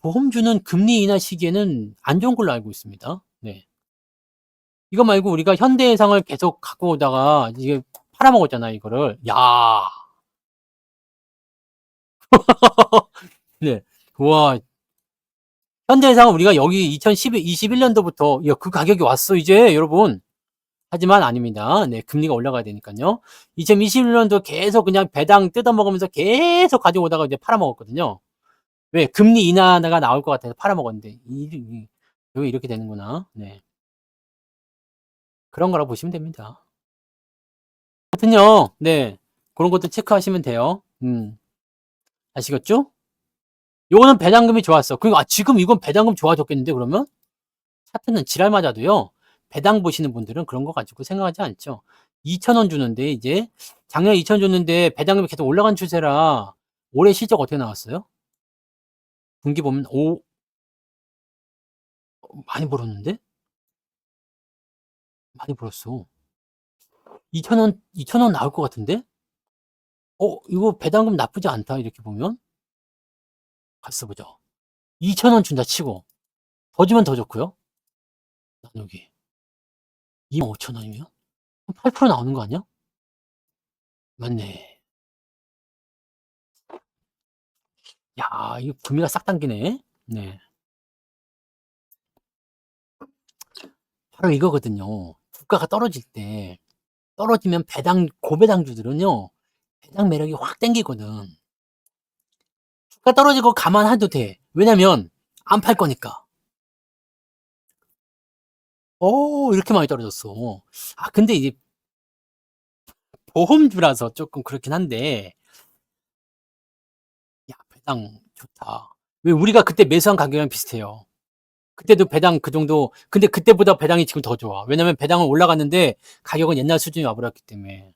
보험주는 금리 인하 시기에는 안 좋은 걸로 알고 있습니다. 네. 이거 말고 우리가 현대해상을 계속 갖고 오다가 이게 팔아먹었잖아요, 이거를. 야. 네. 와. 현대해상은 우리가 여기 2021년도부터 그 가격이 왔어, 이제, 여러분. 하지만 아닙니다. 네, 금리가 올라가야 되니까요. 2021년도 계속 그냥 배당 뜯어먹으면서 계속 가지고 오다가 이제 팔아먹었거든요. 왜? 금리 인하가 나올 것 같아서 팔아먹었는데, 왜 이렇게 되는구나. 네. 그런 거라고 보시면 됩니다. 하여튼요, 네. 그런 것도 체크하시면 돼요. 아시겠죠? 요거는 배당금이 좋았어. 그리고, 지금 이건 배당금 좋아졌겠는데, 그러면? 차트는 지랄 맞아도요, 배당 보시는 분들은 그런 거 가지고 생각하지 않죠. 2,000원 주는데, 이제, 작년에 2,000원 줬는데, 배당금이 계속 올라간 추세라, 올해 실적 어떻게 나왔어요? 분기 보면, 많이 벌었는데? 많이 벌었어. 2,000원 나올 것 같은데? 이거 배당금 나쁘지 않다, 이렇게 보면. 갔어 보자. 2,000원 준다 치고. 더 주면 더 좋고요. 나누기. 25,000원이면? 8% 나오는 거 아니야? 맞네. 야, 이거 구미가 싹 당기네. 네. 바로 이거거든요. 주가가 떨어질 때, 떨어지면 고배당주들은요, 배당 매력이 확 땡기거든. 주가 떨어지고 감안해도 돼. 왜냐면, 안 팔 거니까. 이렇게 많이 떨어졌어. 근데 이제, 보험주라서 조금 그렇긴 한데, 야, 배당 좋다. 왜 우리가 그때 매수한 가격이랑 비슷해요. 그때도 배당 그 정도, 근데 그때보다 배당이 지금 더 좋아. 왜냐면 배당은 올라갔는데, 가격은 옛날 수준이 와버렸기 때문에.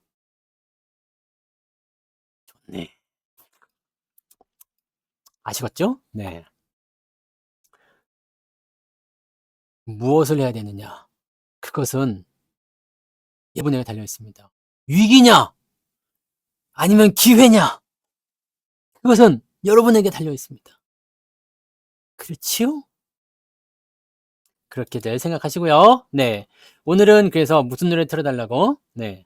좋네. 아시겠죠? 네. 무엇을 해야 되느냐? 그것은 여러분에게 달려 있습니다. 위기냐? 아니면 기회냐? 그것은 여러분에게 달려 있습니다. 그렇지요? 그렇게들 생각하시고요. 네. 오늘은 그래서 무슨 노래 틀어달라고? 네.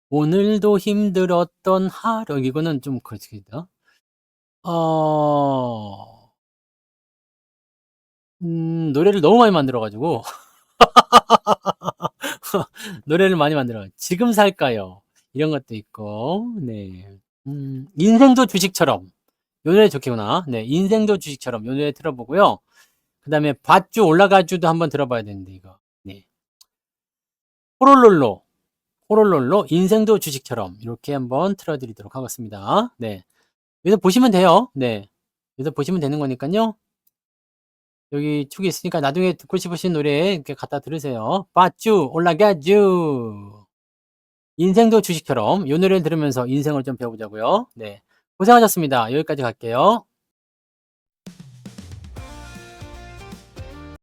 오늘도 힘들었던 하루. 이거는 좀 그렇습니다. 노래를 너무 많이 만들어가지고. 노래를 많이 만들어. 지금 살까요? 이런 것도 있고, 네. 인생도 주식처럼. 요 노래 좋겠구나. 네. 인생도 주식처럼. 요 노래 들어보고요. 그 다음에 밧주 올라가주도 한번 들어봐야 되는데, 이거. 네. 호롤롤로 인생도 주식처럼. 이렇게 한번 틀어드리도록 하겠습니다. 네. 여기서 보시면 돼요. 네. 여기서 보시면 되는 거니까요. 여기 축이 있으니까 나중에 듣고 싶으신 노래 이렇게 갖다 들으세요. 밧주 올라가주. 인생도 주식처럼 이 노래를 들으면서 인생을 좀 배워보자고요. 네. 고생하셨습니다. 여기까지 갈게요.